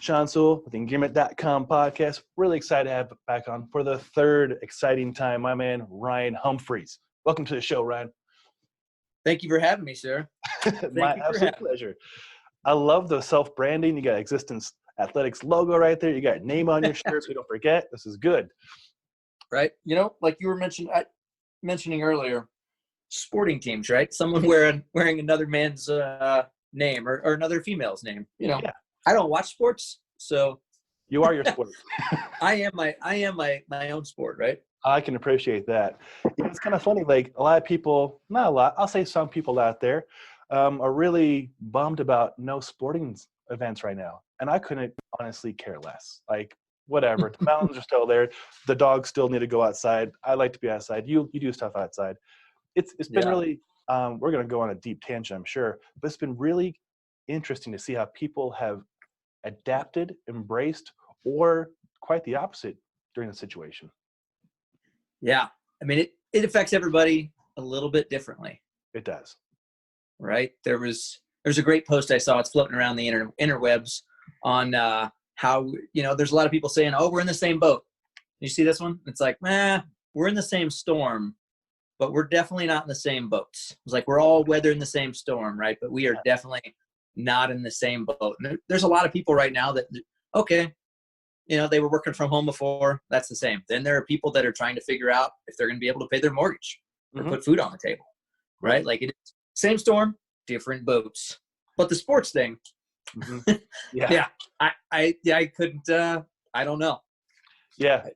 Sean Sewell with the Engearment.com podcast. Really excited to have back on for the third exciting time, my man, Ryan Humphries. Welcome to the show, Ryan. Thank you for having me, sir. My absolute pleasure. I love the self-branding. You got Existence Athletics logo right there. You got your name on your shirt so we don't forget. This is good. Right. You know, like you were mentioning earlier, sporting teams, right? Someone wearing another man's name or another female's name. You know, yeah. I don't watch sports, so you are your sport. I am my own sport, right? I can appreciate that. It's kind of funny. Like a lot of people, not a lot, I'll say some people out there are really bummed about no sporting events right now. And I couldn't honestly care less. Like whatever, the mountains are still there. The dogs still need to go outside. I like to be outside. You do stuff outside. It's been really, we're going to go on a deep tangent, I'm sure, but it's been really interesting to see how people have adapted, embraced, or quite the opposite during the situation. Yeah. I mean, it affects everybody a little bit differently. It does. Right. There's a great post I saw. It's floating around the interwebs on how, you know, there's a lot of people saying, oh, we're in the same boat. You see this one? It's like, we're in the same storm, but we're definitely not in the same boats. It's like we're all weathering the same storm, right? But we are definitely not in the same boat. And there's a lot of people right now that, okay, you know, they were working from home before. That's the same. Then there are people that are trying to figure out if they're going to be able to pay their mortgage or put food on the table, right? Like it's same storm, different boats. But the sports thing, I couldn't. I don't know. Yeah,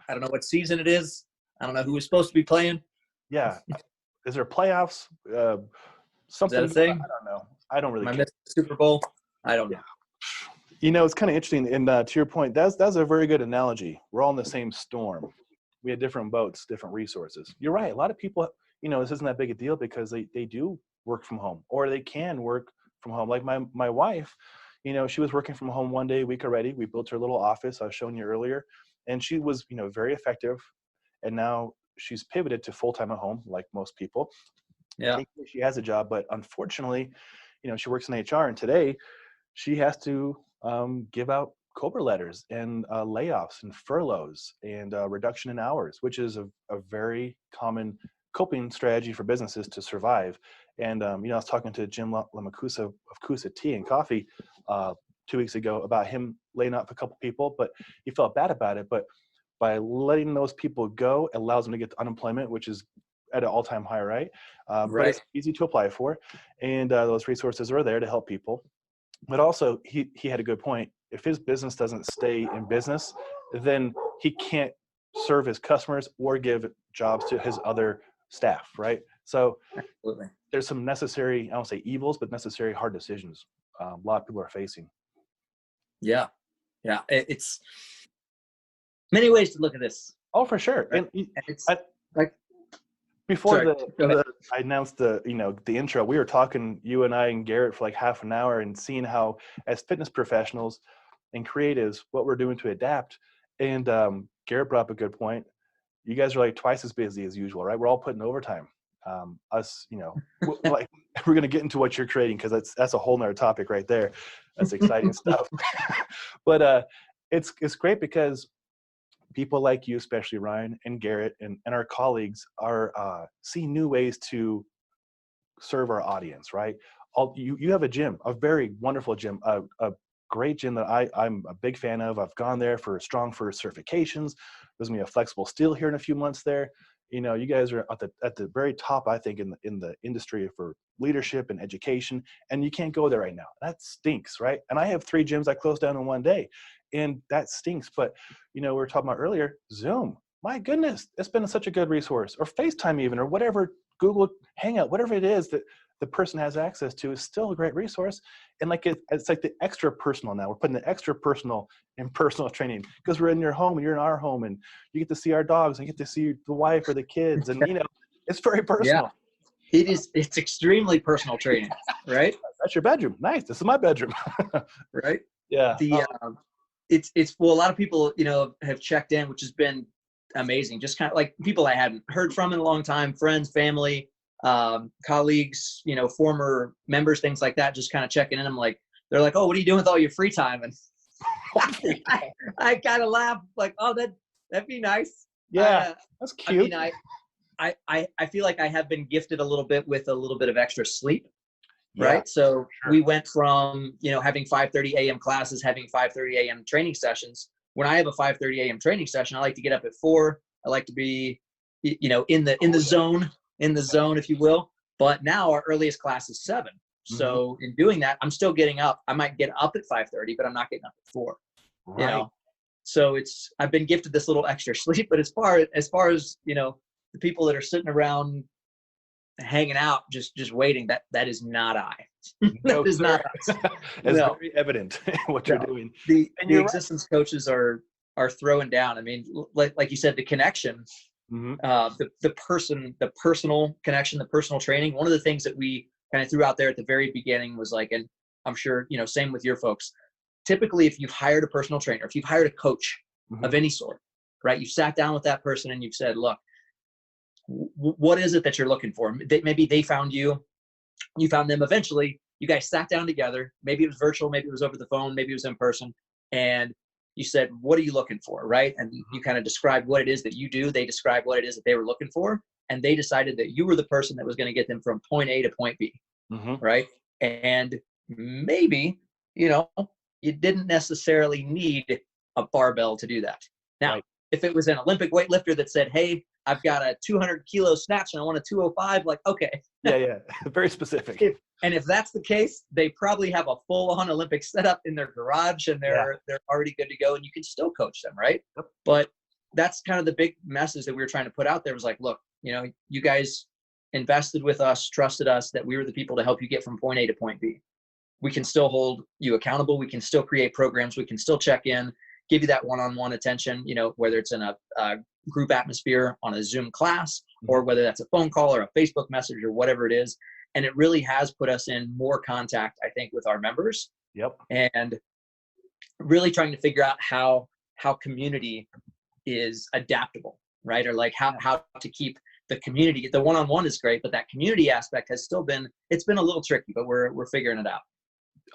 I don't know what season it is. I don't know who was supposed to be playing. Yeah, is there playoffs? Something? Is that a thing? I don't know. I don't really. Am I missing the Super Bowl? I don't know. You know, it's kind of interesting. And to your point, that's a very good analogy. We're all in the same storm. We have different boats, different resources. You're right. A lot of people, you know, this isn't that big a deal because they do work from home, or they can work from home. Like my wife, you know, she was working from home one day a week already. We built her little office I was showing you earlier, and she was, you know, very effective. And now she's pivoted to full-time at home, like most people. Yeah. She has a job, but unfortunately, you know, she works in HR, and today she has to give out COBRA letters and layoffs and furloughs and reduction in hours, which is a very common coping strategy for businesses to survive. And, you know, I was talking to Jim Lamacusa of Cusa Tea and Coffee 2 weeks ago about him laying off a couple people, but he felt bad about it. But by letting those people go, it allows them to get to unemployment, which is at an all-time high, right? But it's easy to apply for. And those resources are there to help people. But also, he had a good point. If his business doesn't stay in business, then he can't serve his customers or give jobs to his other staff, right? So Absolutely. There's some necessary, I don't say evils, but necessary hard decisions a lot of people are facing. Yeah. Yeah. It's many ways to look at this. Oh, for sure. Right? And it's like before I announced the intro, we were talking, you and I and Garrett, for like half an hour and seeing how as fitness professionals and creatives, what we're doing to adapt. And Garrett brought up a good point. You guys are like twice as busy as usual, right? We're all putting overtime. Us, you know, like we're going to get into what you're creating because that's a whole nother topic right there. That's exciting stuff. But it's great because people like you, especially Ryan and Garrett and our colleagues are seeing new ways to serve our audience, right? You have a gym, a very wonderful gym, a great gym that I'm a big fan of. I've gone there for strong first certifications. There's going to be a flexible steel here in a few months there. You know, you guys are at the very top, I think, in the industry for leadership and education, and you can't go there right now. That stinks, right? And I have 3 gyms I closed down in one day, and that stinks. But, you know, we were talking about earlier, Zoom. My goodness, it's been such a good resource, or FaceTime even, or whatever, Google Hangout, whatever it is that the person has access to is still a great resource. And like it's like the extra personal now. We're putting the extra personal in personal training because we're in your home and you're in our home, and you get to see our dogs and you get to see the wife or the kids, and you know, it's very personal. Yeah. It's extremely personal training, right? That's your bedroom. Nice. This is my bedroom. Right? Yeah. It's well, a lot of people, you know, have checked in, which has been amazing. Just kind of like people I hadn't heard from in a long time, friends, family, colleagues, you know, former members, things like that, just kind of checking in. I'm like, they're like, oh, what are you doing with all your free time? And I kind of laugh like, oh, that'd be nice. Yeah, that's cute. I mean, I feel like I have been gifted a little bit with a little bit of extra sleep. Right. Yeah, So sure. we went from, having 5:30 a.m. classes, having 5:30 a.m. training sessions. When I have a 5:30 a.m. training session, I like to get up at 4. I like to be, in the zone, if you will. But now our earliest class is 7. So in doing that, I'm still getting up. I might get up at 5:30, but I'm not getting up at 4. Right. So I've been gifted this little extra sleep. But as far as the people that are sitting around hanging out, just waiting, that is not I. That is not us. It's very evident what you're doing. The existence coaches are throwing down. I mean, like you said, the connection, the personal connection, the personal training. One of the things that we kind of threw out there at the very beginning was like, and I'm sure, same with your folks. Typically, if you've hired a personal trainer, if you've hired a coach of any sort, right? You've sat down with that person and you've said, look, what is it that you're looking for? Maybe they found you, you found them. Eventually you guys sat down together. Maybe it was virtual, maybe it was over the phone, maybe it was in person. And you said, what are you looking for? Right. And you kind of described what it is that you do. They described what it is that they were looking for. And they decided that you were the person that was going to get them from point A to point B. Right. And maybe, you didn't necessarily need a barbell to do that. Now, if it was an Olympic weightlifter that said, hey, I've got a 200 kilo snatch and I want a 205, like, okay. Yeah. Very specific. If that's the case, they probably have a full-on Olympic setup in their garage and they're already good to go, and you can still coach them, right? Yep. But that's kind of the big message that we were trying to put out there was like, look, you guys invested with us, trusted us, that we were the people to help you get from point A to point B. We can still hold you accountable. We can still create programs. We can still check in, give you that one-on-one attention, whether it's in a group atmosphere on a Zoom class, or whether that's a phone call or a Facebook message or whatever it is. And it really has put us in more contact, I think, with our members. Yep. And really trying to figure out how community is adaptable, right? Or like how to keep the community. The one-on-one is great, but that community aspect has still been, it's been a little tricky, but we're figuring it out.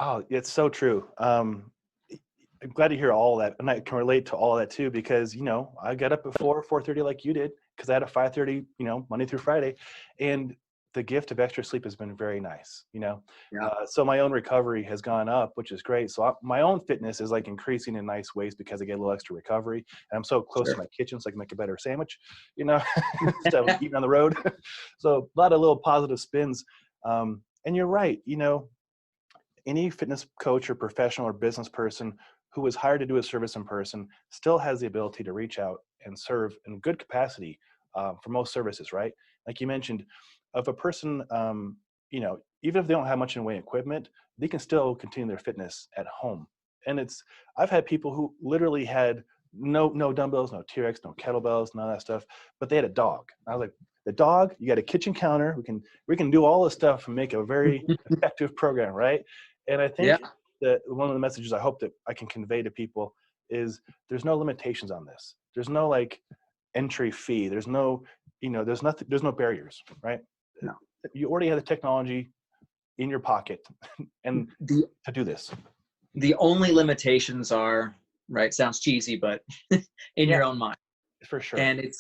Oh, it's so true. I'm glad to hear all that, and I can relate to all that too, because I got up at 4:30 like you did, because I had a 5:30 Monday through Friday, and the gift of extra sleep has been very nice. So my own recovery has gone up, which is great. So my own fitness is like increasing in nice ways because I get a little extra recovery, and I'm so close to my kitchen, so I can make a better sandwich, instead of eating on the road. So a lot of little positive spins. And you're right. Any fitness coach or professional or business person who is hired to do a service in person still has the ability to reach out and serve in good capacity for most services, right? Like you mentioned, if a person, even if they don't have much in the way of equipment, they can still continue their fitness at home. And I've had people who literally had no dumbbells, no T-Rex, no kettlebells, none of that stuff, but they had a dog. I was like, the dog, you got a kitchen counter, we can do all this stuff and make a very effective program, right? And I think that one of the messages I hope that I can convey to people is there's no limitations on this. There's no like entry fee. There's no, there's no barriers, right? No. You already have the technology in your pocket and to do this. The only limitations are, right, sounds cheesy, but in your own mind. For sure. And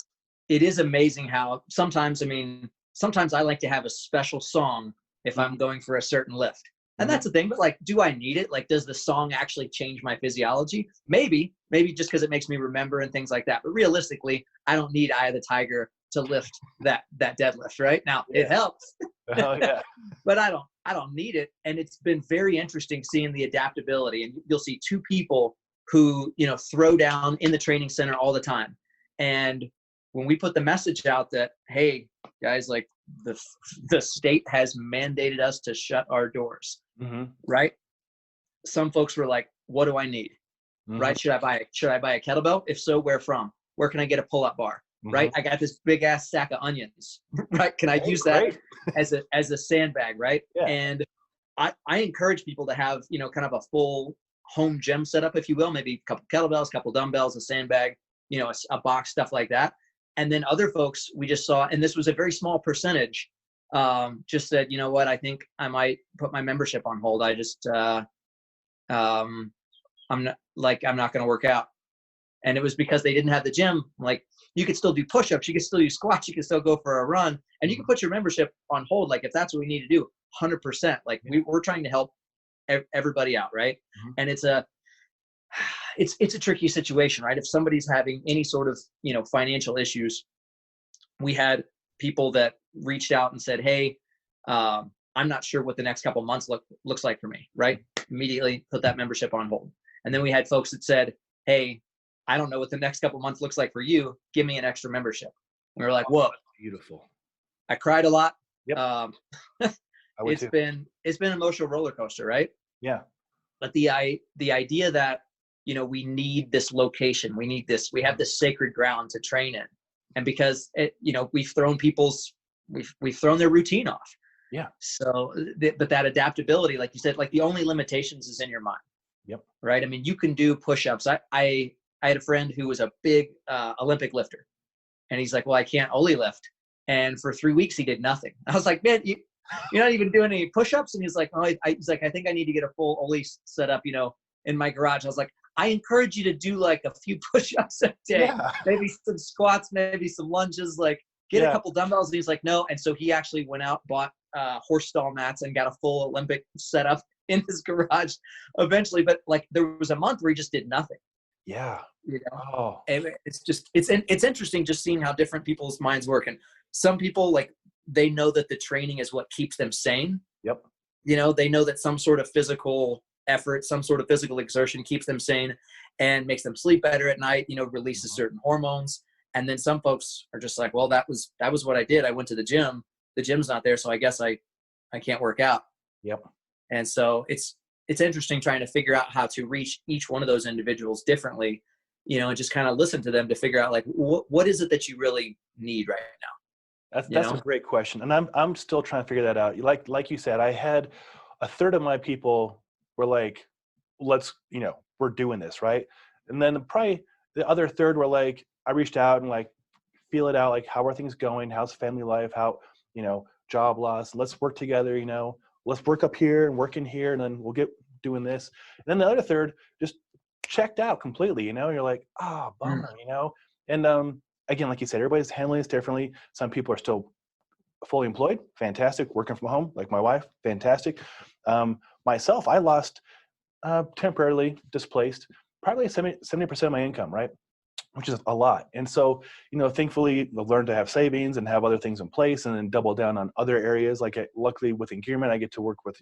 it is amazing how sometimes I like to have a special song if I'm going for a certain lift. And that's the thing, but like, do I need it? Like, does the song actually change my physiology? Maybe just because it makes me remember and things like that. But realistically, I don't need Eye of the Tiger to lift that deadlift, right? Now, it helps. Oh, yeah. But I don't need it. And it's been very interesting seeing the adaptability. And you'll see two people who, throw down in the training center all the time. And when we put the message out that, hey, guys, like the state has mandated us to shut our doors, right? Some folks were like, what do I need? Right? Should I buy a kettlebell? If so, where from? Where can I get a pull-up bar? Right? I got this big ass sack of onions, right? Can I use that as a sandbag, right? Yeah. And I encourage people to have, kind of a full home gym setup, if you will, maybe a couple kettlebells, a couple dumbbells, a sandbag, a box, stuff like that. And then other folks we just saw, and this was a very small percentage, just said, you know what, I think I might put my membership on hold. I just, I'm not, like I'm not going to work out. And it was because they didn't have the gym. Like, you could still do push-ups, you could still do squats, you can still go for a run, and you can put your membership on hold. Like, if that's what we need to do, 100%. Like, we're trying to help everybody out, right? And it's a tricky situation, right? If somebody's having any sort of, financial issues, we had people that reached out and said, hey, I'm not sure what the next couple months looks like for me, right? Immediately put that membership on hold. And then we had folks that said, hey, I don't know what the next couple months looks like for you. Give me an extra membership. And we were like, whoa. Beautiful. I cried a lot. Yep. It's been an emotional roller coaster, right? Yeah. But the idea that, we need this location, we have this sacred ground to train in. And because we've thrown their routine off. Yeah. So, but that adaptability, like you said, like the only limitations is in your mind. Yep. Right. I mean, you can do push-ups. I had a friend who was a big Olympic lifter, and he's like, well, I can't Ollie lift. And for 3 weeks, he did nothing. I was like, man, you're not even doing any push-ups. And he's like, oh, he's like, I think I need to get a full Ollie set up, in my garage. I was like, I encourage you to do like a few push-ups a day, maybe some squats, maybe some lunges, like get a couple dumbbells. And he's like, no. And so he actually went out, bought horse stall mats and got a full Olympic setup in his garage eventually. But like, there was a month where he just did nothing. Yeah. Oh. And it's interesting just seeing how different people's minds work. And some people, like, they know that the training is what keeps them sane. Yep. They know that some sort of physical effort, some sort of physical exertion keeps them sane and makes them sleep better at night, releases certain hormones. And then some folks are just like, well, that was what I did. I went to the gym. The gym's not there, so I guess I can't work out. Yep. And so it's interesting trying to figure out how to reach each one of those individuals differently, and just kind of listen to them to figure out, like, what is it that you really need right now? That's a great question. And I'm still trying to figure that out. Like you said, I had a third of my people were like, let's, we're doing this, right? And then probably the other third were like, I reached out and like, feel it out. Like, how are things going? How's family life? How, job loss, let's work together, let's work up here and work in here, and then we'll get doing this. And then the other third just checked out completely, you're like, bummer, And again, like you said, everybody's handling this differently. Some people are still fully employed, fantastic, working from home, like my wife, fantastic. Myself, I lost, temporarily displaced, probably 70% of my income, right? Which is a lot. And so, thankfully I've learned to have savings and have other things in place, and then double down on other areas. Like, luckily with Engearment, I get to work with,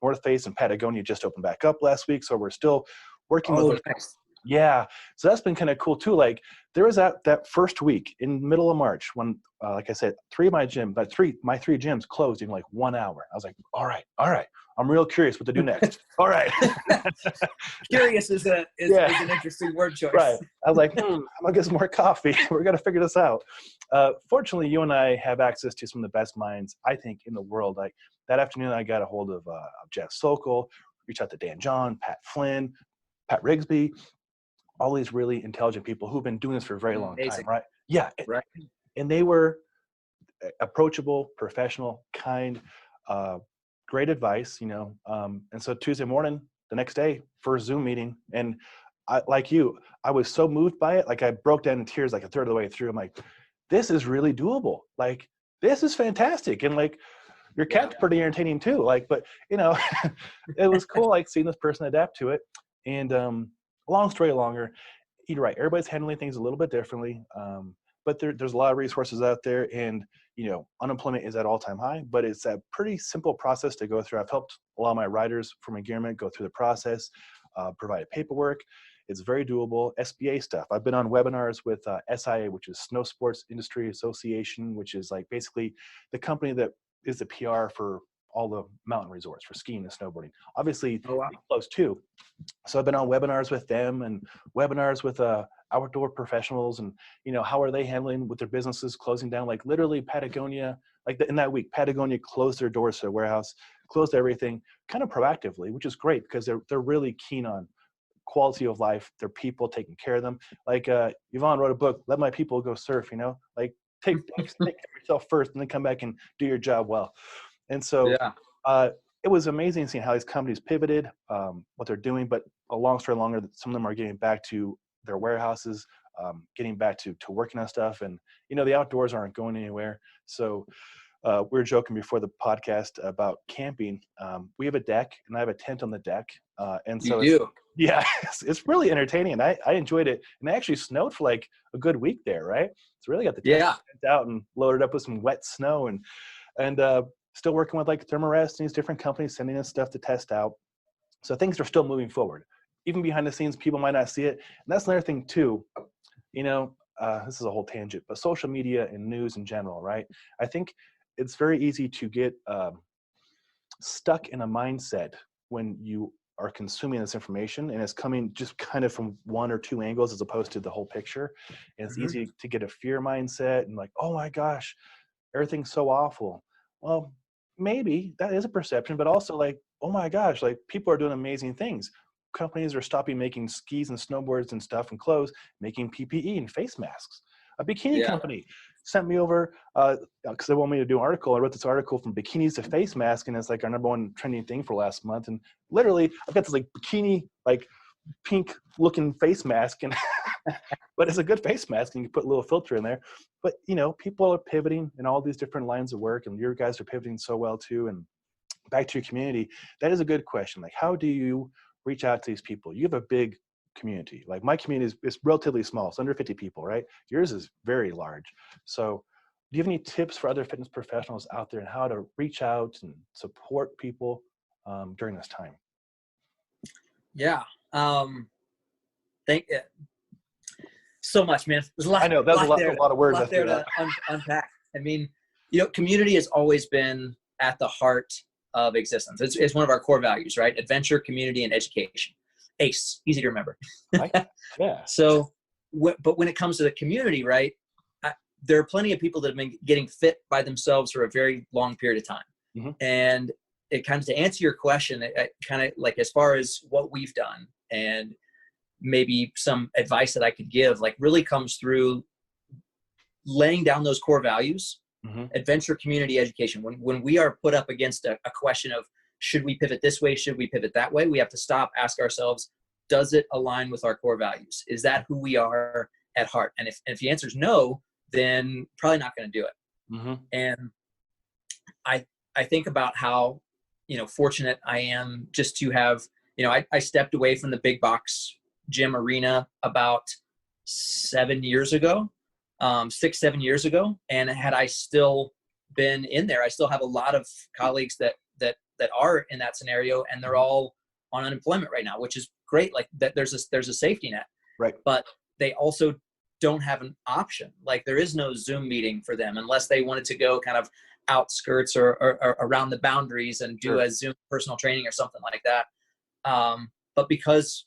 North Face and Patagonia just opened back up last week. So we're still working with those. Nice. Yeah. So that's been kind of cool too. Like, there was that first week in middle of March when, like I said, my three gyms closed in like 1 hour. I was like, all right. I'm real curious what to do next. All right. Curious is an interesting word choice. Right. I was like, I'm gonna get some more coffee. We're gonna figure this out. Fortunately, you and I have access to some of the best minds, I think, in the world. Like, that afternoon, I got a hold of Jeff Sokol, reached out to Dan John, Pat Flynn, Pat Rigsby, all these really intelligent people who've been doing this for a very long time, right? Yeah. Right. And they were approachable, professional, kind, great advice, and so Tuesday morning, the next day, first Zoom meeting, and I, like you, I was so moved by it. Like, I broke down in tears like a third of the way through. I'm like, this is really doable. Like, this is fantastic. And like, your cat's pretty entertaining too. Like, but it was cool, like, seeing this person adapt to it. And long story longer, you're right. Everybody's handling things a little bit differently. But there's a lot of resources out there, and unemployment is at all-time high, but it's a pretty simple process to go through. I've helped a lot of my riders from Engearment go through the process, provided paperwork. It's very doable. SBA stuff. I've been on webinars with SIA, which is Snow Sports Industry Association, which is like basically the company that is the PR for all the mountain resorts for skiing and snowboarding. Obviously, they close too. So I've been on webinars with them and webinars with outdoor professionals, and how are they handling with their businesses closing down? Like, literally Patagonia, like in that week, Patagonia closed their doors to their warehouse, closed everything kind of proactively, which is great because they're really keen on quality of life, their people, taking care of them. Like Yvonne wrote a book, Let My People Go Surf, like take care of yourself first and then come back and do your job well. And so it was amazing seeing how these companies pivoted, what they're doing. But a long story longer, some of them are getting back to their warehouses, getting back to working on stuff. And, the outdoors aren't going anywhere. So we were joking before the podcast about camping. We have a deck, and I have a tent on the deck. And so yeah, it's really entertaining. And I enjoyed it. And it actually snowed for like a good week there, right? So really got the tent out and loaded up with some wet snow, and still working with like Thermarest and these different companies sending us stuff to test out. So things are still moving forward. Even behind the scenes, people might not see it. And that's another thing too, this is a whole tangent, but social media and news in general, right? I think it's very easy to get stuck in a mindset when you are consuming this information, and it's coming just kind of from one or two angles as opposed to the whole picture. And it's easy to get a fear mindset and like, oh my gosh, everything's so awful. Well, maybe that is a perception, but also like, oh my gosh, like people are doing amazing things. Companies are stopping making skis and snowboards and stuff and clothes, making PPE and face masks. A bikini company sent me over because they want me to do an article. I wrote this article from bikinis to face mask, and it's like our #1 trending thing for last month. And literally, I've got this like bikini, like pink looking face mask, and but it's a good face mask, and you put a little filter in there. But people are pivoting in all these different lines of work, and your guys are pivoting so well too. And back to your community, that is a good question. Like, how do you reach out to these people? You have a big community. Like my community is relatively small. It's under 50 people, right? Yours is very large. So do you have any tips for other fitness professionals out there and how to reach out and support people during this time? Yeah. Thank you so much, man. There's a lot. I know that's a lot of words there to unpack. I mean, community has always been at the heart of existence. It's one of our core values, right? Adventure, community, and education. ACE, easy to remember. Yeah. So, but when it comes to the community, right, there are plenty of people that have been getting fit by themselves for a very long period of time. And it kind of, to answer your question, it kind of like as far as what we've done and maybe some advice that I could give, like really comes through laying down those core values, adventure, community, education. When we are put up against a question of, should we pivot this way? Should we pivot that way? We have to stop, ask ourselves, does it align with our core values? Is that who we are at heart? And if the answer is no, then probably not going to do it. And I think about how, fortunate I am just to have, I stepped away from the big box gym arena about 7 years ago, 6-7 years ago. And had I still been in there, I still have a lot of colleagues that are in that scenario, and they're all on unemployment right now, which is great. Like that there's a safety net, right? But they also don't have an option. Like there is no Zoom meeting for them unless they wanted to go kind of outskirts or around the boundaries and do a Zoom personal training or something like that. But because,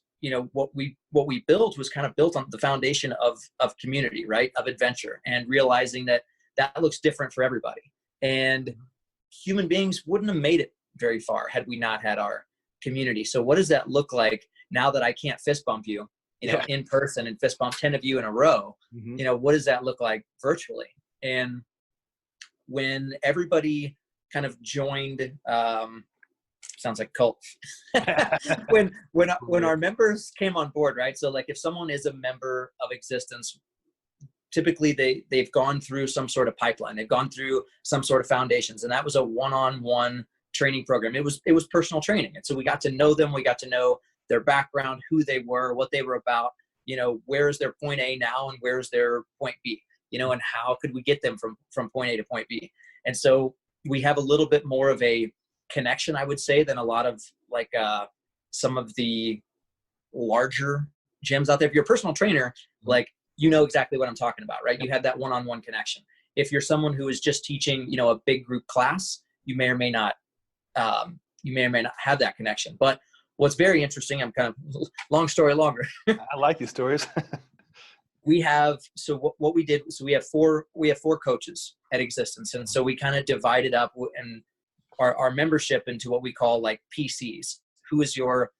what we built was kind of built on the foundation of community, right? Of adventure, and realizing that looks different for everybody. And human beings wouldn't have made it very far had we not had our community. So what does that look like now that I can't fist bump you, in person and fist bump 10 of you in a row? What does that look like virtually? And when everybody kind of joined, sounds like cult. when our members came on board, right? So like if someone is a member of Existence, typically they've gone through some sort of pipeline. They've gone through some sort of foundations, and that was a one-on-one training program. It was personal training. And so we got to know them. We got to know their background, who they were, what they were about, where is their point A now and where's their point B, and how could we get them from point A to point B? And so we have a little bit more of a connection, I would say, than a lot of like some of the larger gyms out there. If you're a personal trainer, like, exactly what I'm talking about, right? You have that one-on-one connection. If you're someone who is just teaching, a big group class, you may or may not have that connection. But what's very interesting, I'm kind of long story longer. I like these stories. We have, so what we did, so we have four coaches at Existence. And so we kind of divided up and our membership into what we call like PCs. Who is your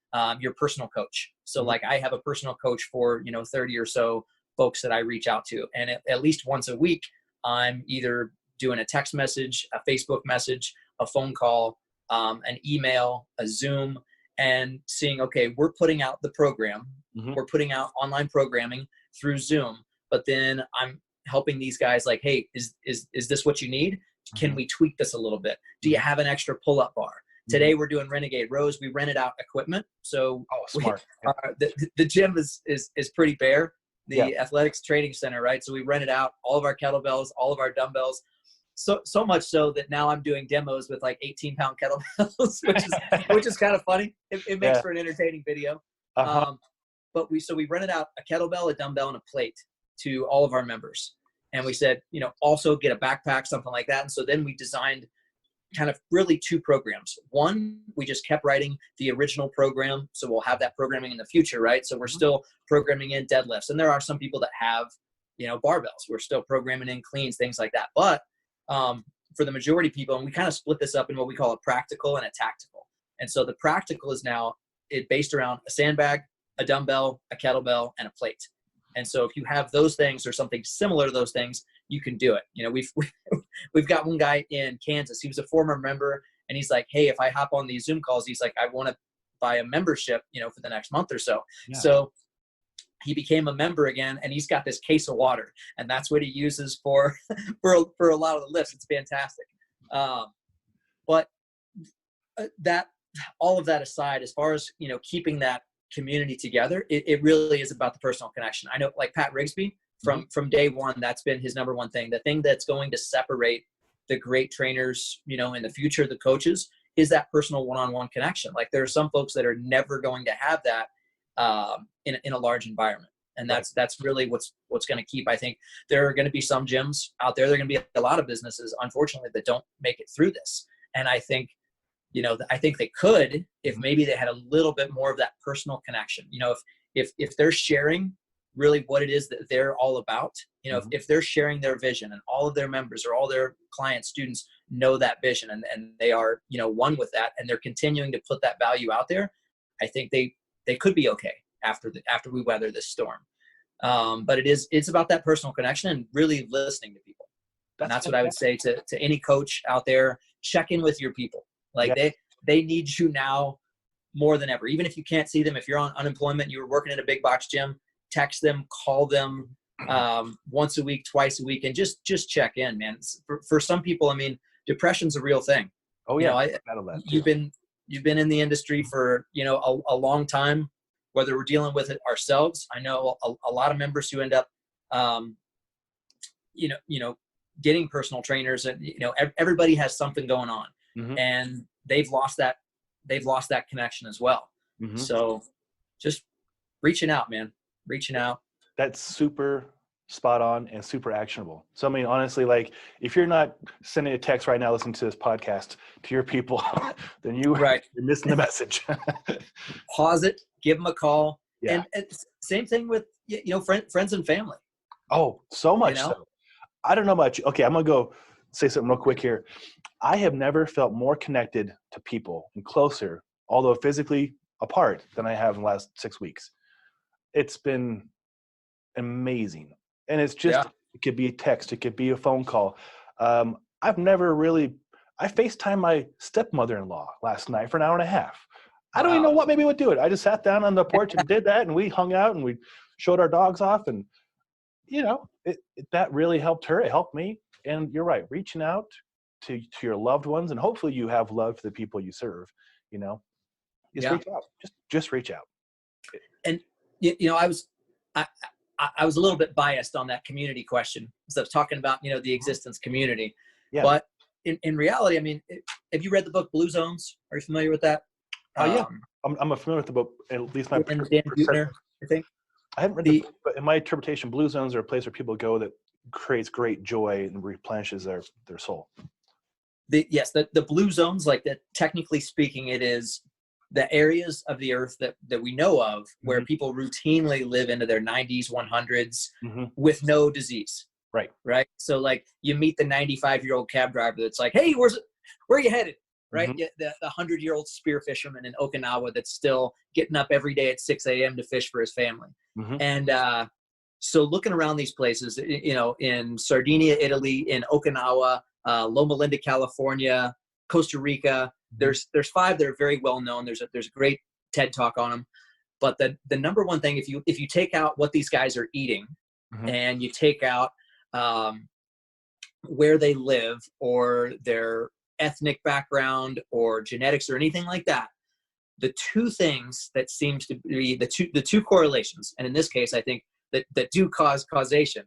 personal coach? So like I have a personal coach for, 30 or so folks that I reach out to. And at least once a week, I'm either doing a text message, a Facebook message, a phone call, an email, a Zoom. and seeing, okay, we're putting out the program, we're putting out online programming through Zoom, but then I'm helping these guys like, hey, is this what you need? Can we tweak this a little bit? Do you have an extra pull-up bar? Today we're doing Renegade rows. We rented out equipment. So smart. The gym is pretty bare, the athletics training center, right? So we rented out all of our kettlebells, all of our dumbbells. So much so that now I'm doing demos with like 18-pound kettlebells, which is kind of funny. It makes for an entertaining video. But we rented out a kettlebell, a dumbbell, and a plate to all of our members. And we said, also get a backpack, something like that. And so then we designed kind of really two programs. One, we just kept writing the original program. So we'll have that programming in the future, right? So we're still programming in deadlifts. And there are some people that have, barbells. We're still programming in cleans, things like that. But for the majority of people, and we kind of split this up in what we call a practical and a tactical. And so the practical is now based around a sandbag, a dumbbell, a kettlebell, and a plate. And so if you have those things or something similar to those things, you can do it. We've got one guy in Kansas. He was a former member, and he's like, hey, if I hop on these Zoom calls, he's like, I want to buy a membership, for the next month or so. Yeah. So he became a member again, and he's got this case of water, and that's what he uses for a lot of the lifts. It's fantastic. But that, all of that aside, as far as, keeping that community together, it really is about the personal connection. I know, like Pat Rigsby, from day one, that's been his number one thing. The thing that's going to separate the great trainers, in the future, the coaches, is that personal one-on-one connection. Like there are some folks that are never going to have that in a large environment. And that's really what's going to keep. I think there are going to be some gyms out there. There are going to be a lot of businesses, unfortunately, that don't make it through this. And I think, I think they could if maybe they had a little bit more of that personal connection. If they're sharing really what it is that they're all about, if they're sharing their vision, and all of their members or all their clients, students know that vision, and they are, one with that, and they're continuing to put that value out there, I think they could be okay after we weather this storm. But it's about that personal connection and really listening to people. That's what I would say to any coach out there. Check in with your people. Like they need you now more than ever. Even if you can't see them, if you're on unemployment, you were working in a big box gym, text them, call them once a week, twice a week, and just check in, man. For some people, I mean, depression's a real thing. Oh yeah, you've been in the industry for a long time. Whether we're dealing with it ourselves, I know a lot of members who end up, getting personal trainers, and everybody has something going on. And they've lost that connection as well. So just reaching out, man, reaching out. That's super spot on and super actionable. So, I mean, honestly, like if you're not sending a text right now, listening to this podcast to your people, then you're missing the message. Pause it, give them a call. Yeah. And same thing with, friends and family. Oh, so much so. I don't know about you. Okay. I'm going to go say something real quick here. I have never felt more connected to people and closer, although physically apart, than I have in the last 6 weeks. It's been amazing. And it's just, it could be a text, it could be a phone call. I FaceTimed my stepmother-in-law last night for an hour and a half. I don't even know what made me would do it. I just sat down on the porch and did that, and we hung out and we showed our dogs off, and that really helped her. It helped me. And you're right, reaching out to your loved ones, and hopefully you have love for the people you serve, reach out. Just reach out. And I was a little bit biased on that community question, because I was talking about the existence community. But in reality, I mean, have you read the book Blue Zones? Are you familiar with that? Yeah, I'm familiar with the book, at least my Dan Buettner, I think. I haven't read the book, but in my interpretation, Blue Zones are a place where people go that creates great joy and replenishes their soul. The blue zones, like that, technically speaking, it is the areas of the earth that we know of where people routinely live into their 90s, 100s with no disease. Right. So like you meet the 95-year-old cab driver that's like, hey, where are you headed? Right. The 100-year-old spear fisherman in Okinawa that's still getting up every day at 6 a.m. to fish for his family. And so looking around these places, in Sardinia, Italy, in Okinawa, Loma Linda, California, Costa Rica. There's 5 that are very well known. There's a great TED talk on them. But the number one thing, if you take out what these guys are eating, and you take out where they live or their ethnic background or genetics or anything like that, the 2 things that seems to be the two correlations, and in this case, I think that do cause causation,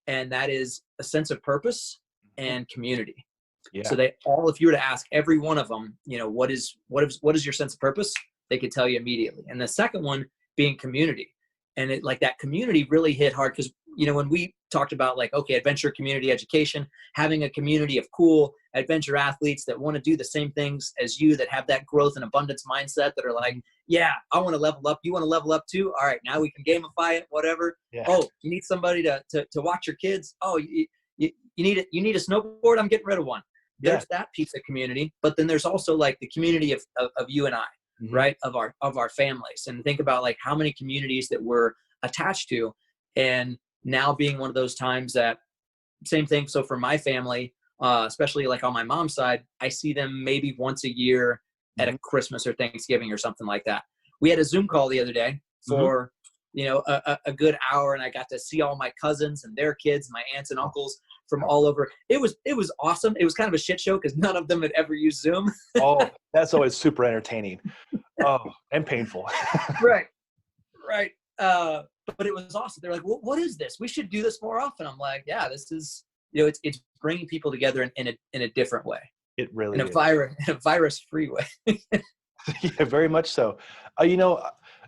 and that is a sense of purpose and community. Yeah. So they all, if you were to ask every one of them, what is your sense of purpose? They could tell you immediately. And the second one being community. And it, like, that community really hit hard because, when we talked about, like, okay, adventure community education, having a community of cool adventure athletes that want to do the same things as you, that have that growth and abundance mindset, that are like, yeah, I want to level up. You want to level up too? All right, now we can gamify it, whatever. Yeah. Oh, you need somebody to watch your kids. Oh, you need a snowboard? I'm getting rid of one. There's that piece of community, but then there's also, like, the community of you and I, right? Of our families. And think about, like, how many communities that we're attached to, and now being one of those times that same thing. So for my family, especially like on my mom's side, I see them maybe once a year at a Christmas or Thanksgiving or something like that. We had a Zoom call the other day for, a good hour, and I got to see all my cousins and their kids, my aunts and uncles from all over. It was awesome. It was kind of a shit show because none of them had ever used Zoom. Oh, that's always super entertaining. Oh, and painful. Right. But it was awesome. They're like, well, what is this? We should do this more often. I'm like, yeah, this is, it's bringing people together in a different way. It really is. In a virus-free way. Yeah, very much so.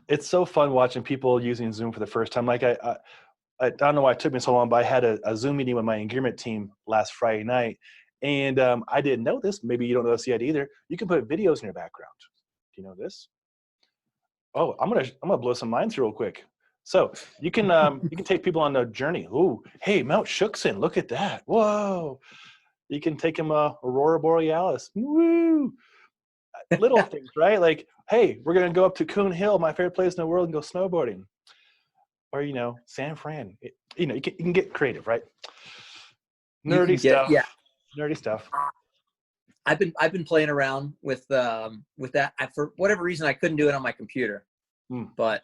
It's so fun watching people using Zoom for the first time. Like, I don't know why it took me so long, but I had a Zoom meeting with my Engearment team last Friday night. And I didn't know this. Maybe you don't know this yet either. You can put videos in your background. Do you know this? Oh, I'm gonna blow some minds real quick. So you can take people on a journey. Ooh, hey, Mount Shuksan, look at that. Whoa. You can take them Aurora Borealis. Woo. Little things, right? Like, hey, we're gonna go up to Coon Hill, my favorite place in the world, and go snowboarding. Or San Fran. You can get creative, right? Nerdy stuff. Yeah. Nerdy stuff. I've been playing around with that. For whatever reason, I couldn't do it on my computer. But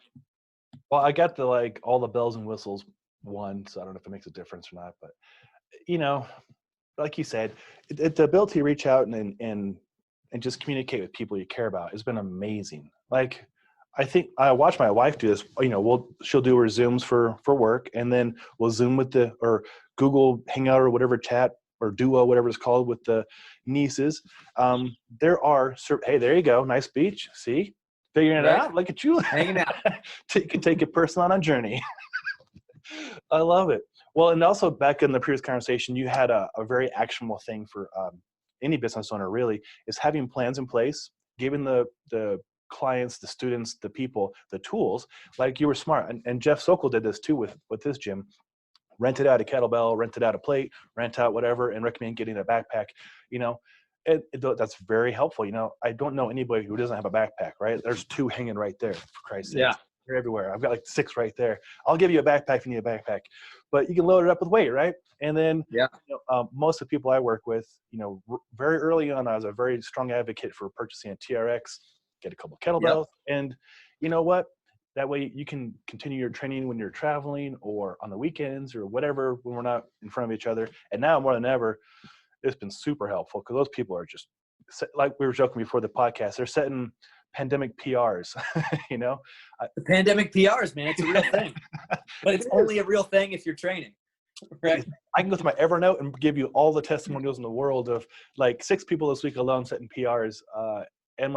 well, I got all the bells and whistles one, so I don't know if it makes a difference or not. But like you said, the ability to reach out and just communicate with people you care about has been amazing. Like, I think I watch my wife do this. She'll do her Zooms for work, and then we'll Zoom with or Google Hangout or whatever chat or Duo, whatever it's called, with the nieces. Hey, there you go. Nice beach. See? Figuring it out. Look at you. Hanging out. You can take a person on a journey. I love it. Well, and also back in the previous conversation, you had a very actionable thing for any business owner, really, is having plans in place, giving the clients, the students, the people, the tools. Like, you were smart. And Jeff Sokol did this too with his gym. Rented out a kettlebell, rented out a plate, rent out whatever, and recommend getting a backpack. That's very helpful. I don't know anybody who doesn't have a backpack, right? There's 2 hanging right there, for Christ's sake. Yeah. They're everywhere. I've got 6 right there. I'll give you a backpack if you need a backpack, but you can load it up with weight, right? And then most of the people I work with, very early on, I was a very strong advocate for purchasing a TRX, get a couple kettlebells, and you know what? That way you can continue your training when you're traveling or on the weekends or whatever, when we're not in front of each other. And now more than ever, it's been super helpful because those people are just, like we were joking before the podcast, they're setting pandemic PRs, The pandemic PRs, man, it's a real thing. But it's only a real thing if you're training, right? I can go through my Evernote and give you all the testimonials in the world of 6 people this week alone setting PRs. And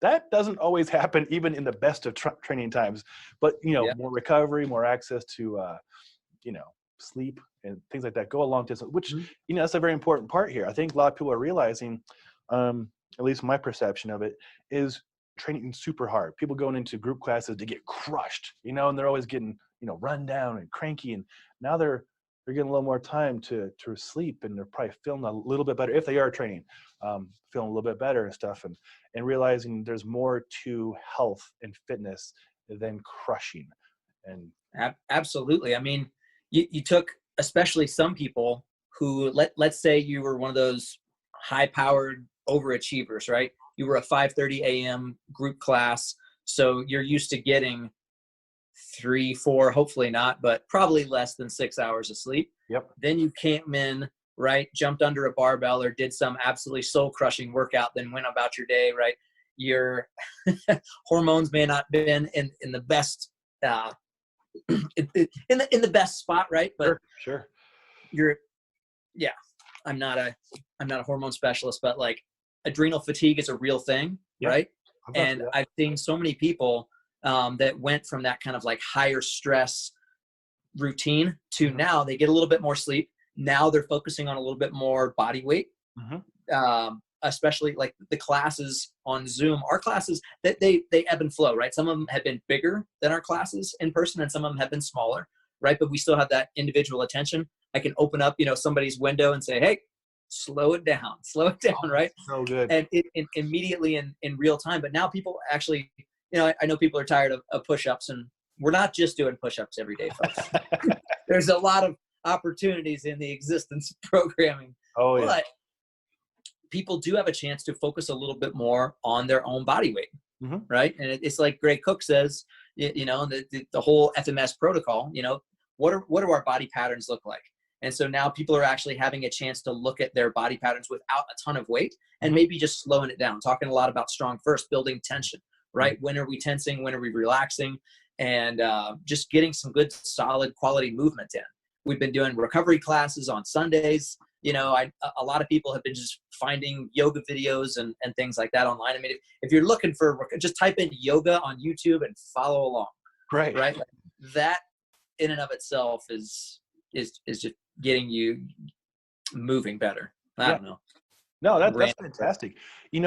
that doesn't always happen even in the best of training times, but more recovery, more access to sleep and things like that go a long distance, which that's a very important part here. I think a lot of people are realizing, at least my perception of it, is training super hard. People going into group classes to get crushed, and they're always getting run down and cranky, and now they're getting a little more time to sleep, and they're probably feeling a little bit better if they are training, feeling a little bit better and stuff, and realizing there's more to health and fitness than crushing. And absolutely. I mean, you took, especially some people who let's say you were one of those high-powered overachievers, right? You were a 5:30 a.m. group class. So you're used to getting 3, 4, hopefully not, but probably less than 6 hours of sleep. Yep. Then you came in, right? Jumped under a barbell or did some absolutely soul crushing workout, then went about your day, right? Your hormones may not been in the best, in the best spot, right? But sure. Yeah, I'm not a hormone specialist, but like adrenal fatigue is a real thing, right? And I've seen so many people that went from that kind of like higher stress routine to now they get a little bit more sleep. Now they're focusing on a little bit more body weight, especially like the classes on Zoom. Our classes, that they ebb and flow, right? Some of them have been bigger than our classes in person, and some of them have been smaller, right? But we still have that individual attention. I can open up, somebody's window and say, hey, slow it down, right? So good. And it immediately in real time. But now people actually, I know people are tired of push-ups, and we're not just doing push-ups every day, folks. There's a lot of opportunities in the existence programming. Oh, yeah. But people do have a chance to focus a little bit more on their own body weight, right? And it's like Greg Cook says, the whole FMS protocol, what do our body patterns look like? And so now people are actually having a chance to look at their body patterns without a ton of weight and maybe just slowing it down, talking a lot about strong first, building tension, right? When are we tensing? When are we relaxing? And just getting some good, solid quality movement in. We've been doing recovery classes on Sundays. A lot of people have been just finding yoga videos and things like that online. I mean, if you're looking for, just type in yoga on YouTube and follow along. Right. Like that in and of itself is just getting you moving better. I don't know. No, that's fantastic. You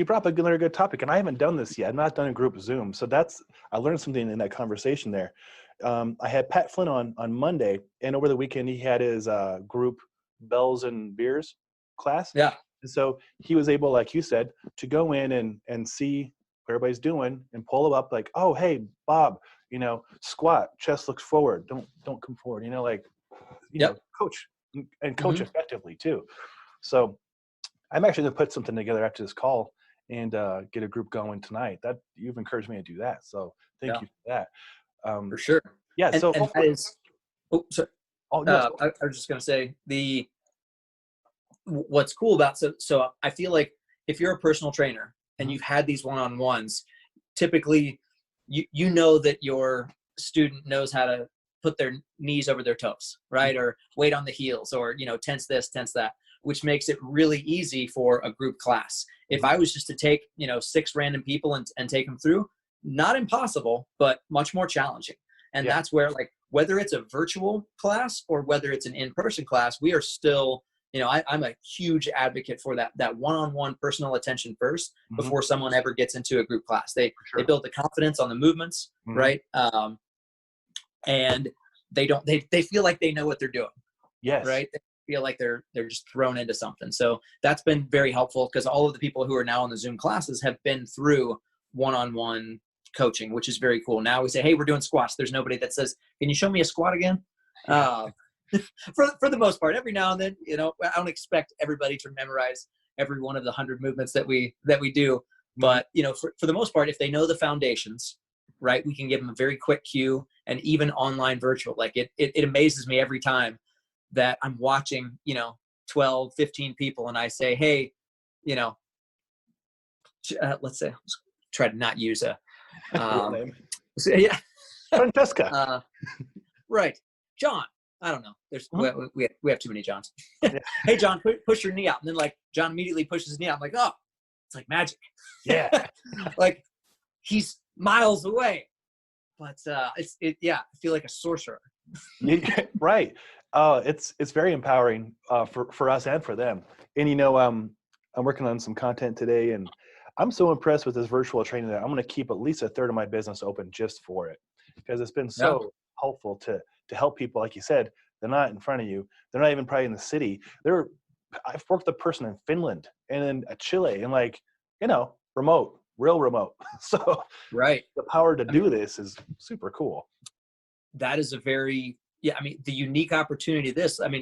brought up another good topic, and I haven't done this yet. I've not done a group Zoom. So I learned something in that conversation there. I had Pat Flynn on Monday, and over the weekend he had his group Bells and Beers class. Yeah. And so he was able, like you said, to go in and see what everybody's doing and pull them up like, oh, hey, Bob, squat, chest looks forward. Don't come forward. Coach and coach effectively too. So I'm actually going to put something together after this call and get a group going tonight. That you've encouraged me to do that. So thank you for that. For sure. Yeah. And that is, sorry. No. I was just going to say what's cool about, so I feel like if you're a personal trainer and you've had these one-on-ones, typically you know that your student knows how to put their knees over their toes, right? Or weight on the heels, or, tense this, tense that, which makes it really easy for a group class. If I was just to take, 6 random people and take them through, not impossible, but much more challenging. And that's where, like, whether it's a virtual class or whether it's an in-person class, we are still, I'm a huge advocate for that one-on-one personal attention first before someone ever gets into a group class. They build the confidence on the movements, right? And they feel like they know what they're doing. Yes. Right. They feel like they're just thrown into something. So that's been very helpful, because all of the people who are now in the Zoom classes have been through one-on-one coaching, which is very cool. Now we say, hey, we're doing squats. There's nobody that says, can you show me a squat again? For the most part, every now and then, I don't expect everybody to memorize every one of the 100 movements that we do. But, for the most part, if they know the foundations, right, we can give them a very quick cue. And even online virtual, like it amazes me every time that I'm watching, 12, 15 people, and I say, hey, let's say, try to not use a name. So, yeah. Francesca. Right. John. I don't know. There's we have too many Johns. Hey, John, push your knee out. And then, like, John immediately pushes his knee out. I'm like, oh, it's like magic. Yeah. Like, he's miles away. But I feel like a sorcerer. Right. It's very empowering for us and for them. And, I'm working on some content today, and I'm so impressed with this virtual training that I'm going to keep at least a third of my business open just for it, because it's been so helpful to help people. Like you said, they're not in front of you. They're not even probably in the city. I've worked with a person in Finland and in Chile, and remote, real remote. So right. The power to do this is super cool. That is the unique opportunity.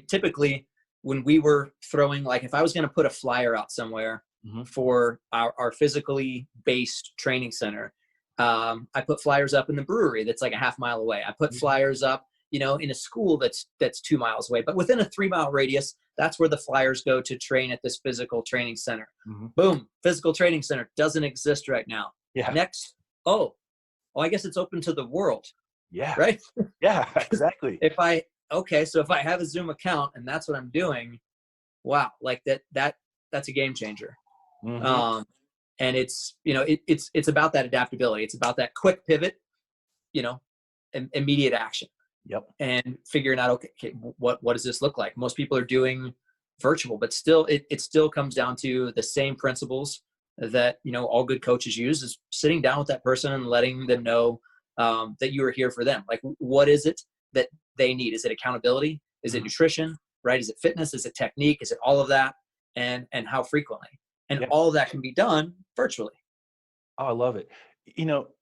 Typically when we were throwing, like if I was going to put a flyer out somewhere for our physically based training center, I put flyers up in the brewery that's like a half mile away. I put flyers up, in a school that's 2 miles away, but within a 3-mile radius, that's where the flyers go to train at this physical training center. Boom. Physical training center doesn't exist right now. Yeah. Next. I guess it's open to the world. Yeah. Right. Yeah, exactly. So if I have a Zoom account and that's what I'm doing, wow, like that's a game changer. And it's, it's about that adaptability. It's about that quick pivot, immediate action. Yep. And figuring out, okay, what does this look like? Most people are doing virtual, but still, it still comes down to the same principles that, all good coaches use, is sitting down with that person and letting them know that you are here for them. Like, what is it that they need? Is it accountability? Is it nutrition, right? Is it fitness? Is it technique? Is it all of that? And how frequently? And all of that can be done virtually. Oh, I love it.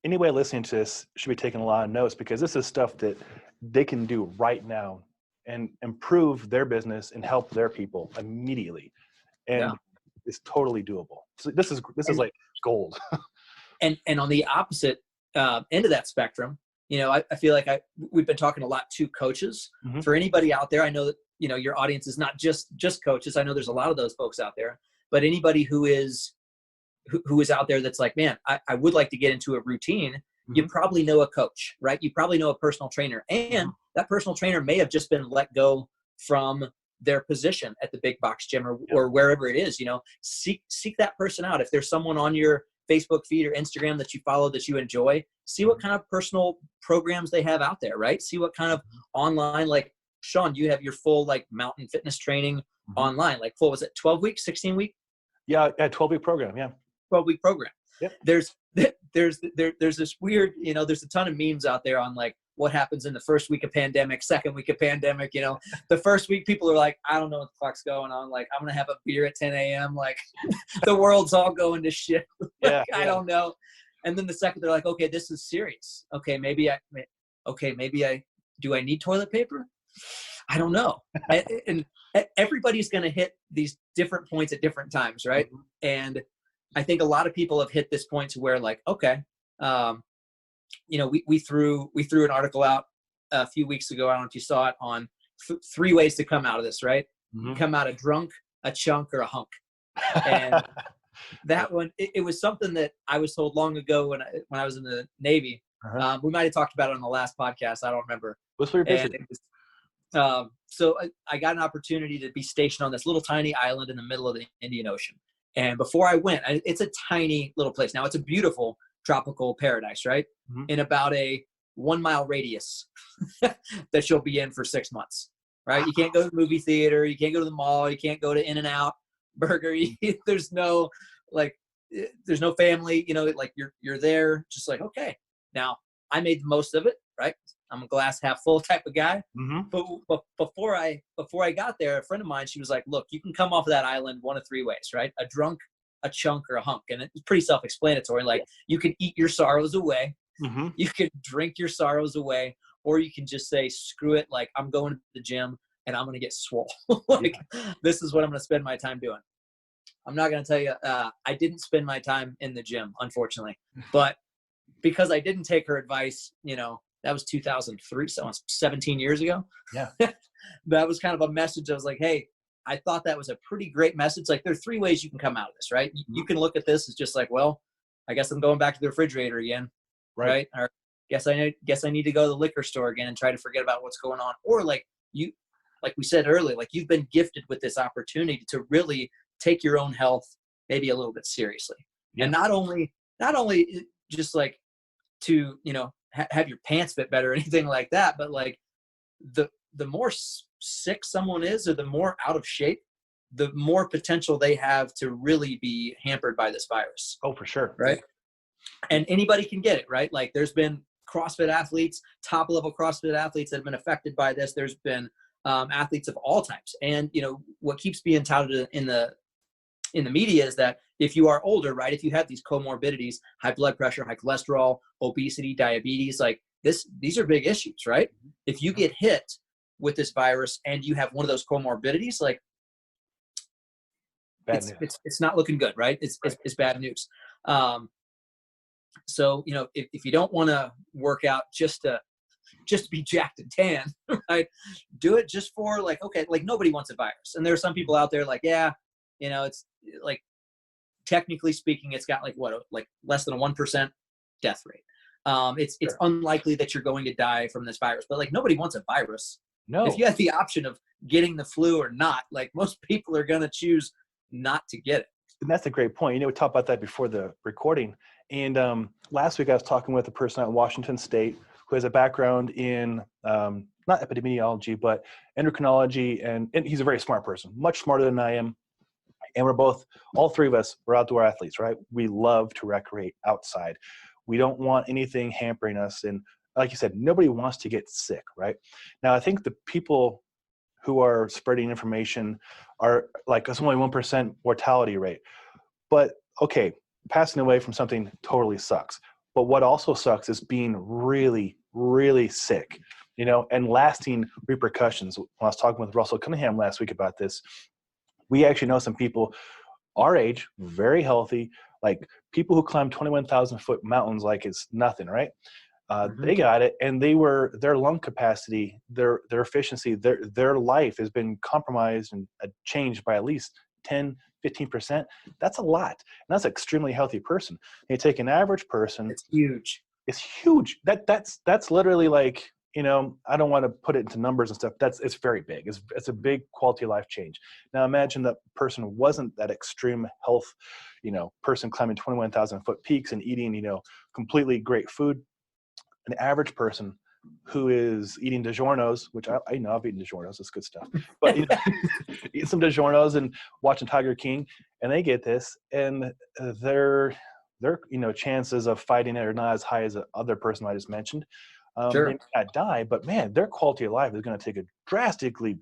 Anybody listening to this should be taking a lot of notes, because this is stuff that they can do right now and improve their business and help their people immediately. And it's totally doable. So this is like gold. and on the opposite end of that spectrum, I feel like we've been talking a lot to coaches. For anybody out there, I know that, your audience is not just coaches. I know there's a lot of those folks out there, but anybody who is out there that's like, man, I would like to get into a routine. You probably know a coach, right? You probably know a personal trainer, and that personal trainer may have just been let go from their position at the big box gym or wherever it is. Seek that person out. If there's someone on your Facebook feed or Instagram that you follow that you enjoy, see what kind of personal programs they have out there, right? See what kind of online, like Sean, you have your full like mountain fitness training online, like full, was it 12 weeks, 16 week? Yeah. 12-week program. Yeah. 12-week program. Yep. There's this weird, there's a ton of memes out there on like what happens in the first week of pandemic, second week of pandemic. The first week people are like, I don't know what the fuck's going on. Like, I'm going to have a beer at 10 a.m. Like the world's all going to shit. I don't know. And then the second they're like, okay, this is serious. Okay. Maybe do I need toilet paper? I don't know. And everybody's going to hit these different points at different times. Right. And I think a lot of people have hit this point to where like, okay, we threw an article out a few weeks ago. I don't know if you saw it, on 3 ways to come out of this, right? Come out a drunk, a chunk, or a hunk. And that one, it was something that I was told long ago when I was in the Navy. We might've talked about it on the last podcast. I don't remember. What's your business? So I got an opportunity to be stationed on this little tiny island in the middle of the Indian Ocean. And before I went, it's a tiny little place. Now, it's a beautiful tropical paradise, right? In about a 1-mile radius that you'll be in for 6 months, right? You can't go to the movie theater. You can't go to the mall. You can't go to In-N-Out Burger. There's no family, like you're there just like, okay. Now, I made the most of it, right? I'm a glass half full type of guy. But before I got there, a friend of mine, she was like, look, you can come off of that island one of 3 ways, right? A drunk, a chunk, or a hunk. And it's pretty self-explanatory. Like, you can eat your sorrows away. You can drink your sorrows away, or you can just say, screw it. Like, I'm going to the gym and I'm going to get swole. This is what I'm going to spend my time doing. I'm not going to tell you, I didn't spend my time in the gym, unfortunately, but because I didn't take her advice, that was 2003, so 17 years ago. Yeah. That was kind of a message. I was like, hey, I thought that was a pretty great message. Like, there are 3 ways you can come out of this, right? You can look at this as just like, well, I guess I'm going back to the refrigerator again, right? Or guess I need to go to the liquor store again and try to forget about what's going on. Or like we said earlier, like, you've been gifted with this opportunity to really take your own health maybe a little bit seriously. And not only just like to, have your pants fit better or anything like that, but like the more sick someone is, or the more out of shape, the more potential they have to really be hampered by this virus. Oh, for sure. Right. And anybody can get it, right? Like, there's been CrossFit athletes, top level CrossFit athletes that have been affected by this. There's been athletes of all types. And, what keeps being touted in the media is that if you are older, right, if you have these comorbidities, high blood pressure, high cholesterol, obesity, diabetes, like these are big issues, right? If you get hit with this virus and you have one of those comorbidities, like, Bad news. it's not looking good, right? It's bad news. So, if you don't want to work out just to be jacked and tan, right? Do it just for like, okay, like nobody wants a virus. And there are some people out there like, yeah, it's like, technically speaking, it's got like less than a 1% death rate. It's unlikely that you're going to die from this virus, but like nobody wants a virus. No. If you had the option of getting the flu or not, like most people are going to choose not to get it. And that's a great point. We talked about that before the recording. And last week I was talking with a person out in Washington State who has a background in not epidemiology, but endocrinology. And he's a very smart person, much smarter than I am. And all three of us, we're outdoor athletes, right? We love to recreate outside. We don't want anything hampering us. And like you said, nobody wants to get sick, right? Now, I think the people who are spreading information are like, it's only 1% mortality rate. But okay, passing away from something totally sucks. But what also sucks is being really, really sick, and lasting repercussions. When I was talking with Russell Cunningham last week about this, we actually know some people our age, very healthy, like people who climb 21,000-foot mountains like it's nothing, right? They got it, and their lung capacity, their efficiency, their life has been compromised and changed by at least 10, 15%. That's a lot. And that's an extremely healthy person. You take an average person. It's huge. It's huge. That's literally like, I don't want to put it into numbers and stuff. It's very big. It's a big quality of life change. Now imagine that person wasn't that extreme health, person climbing 21,000-foot peaks and eating, completely great food. An average person who is eating DiGiorno's, which I know I've eaten DiGiorno's, it's good stuff, but eat some DiGiorno's and watching Tiger King, and they get this, and their chances of fighting it are not as high as the other person I just mentioned. They may not die, but man, their quality of life is going to take a drastically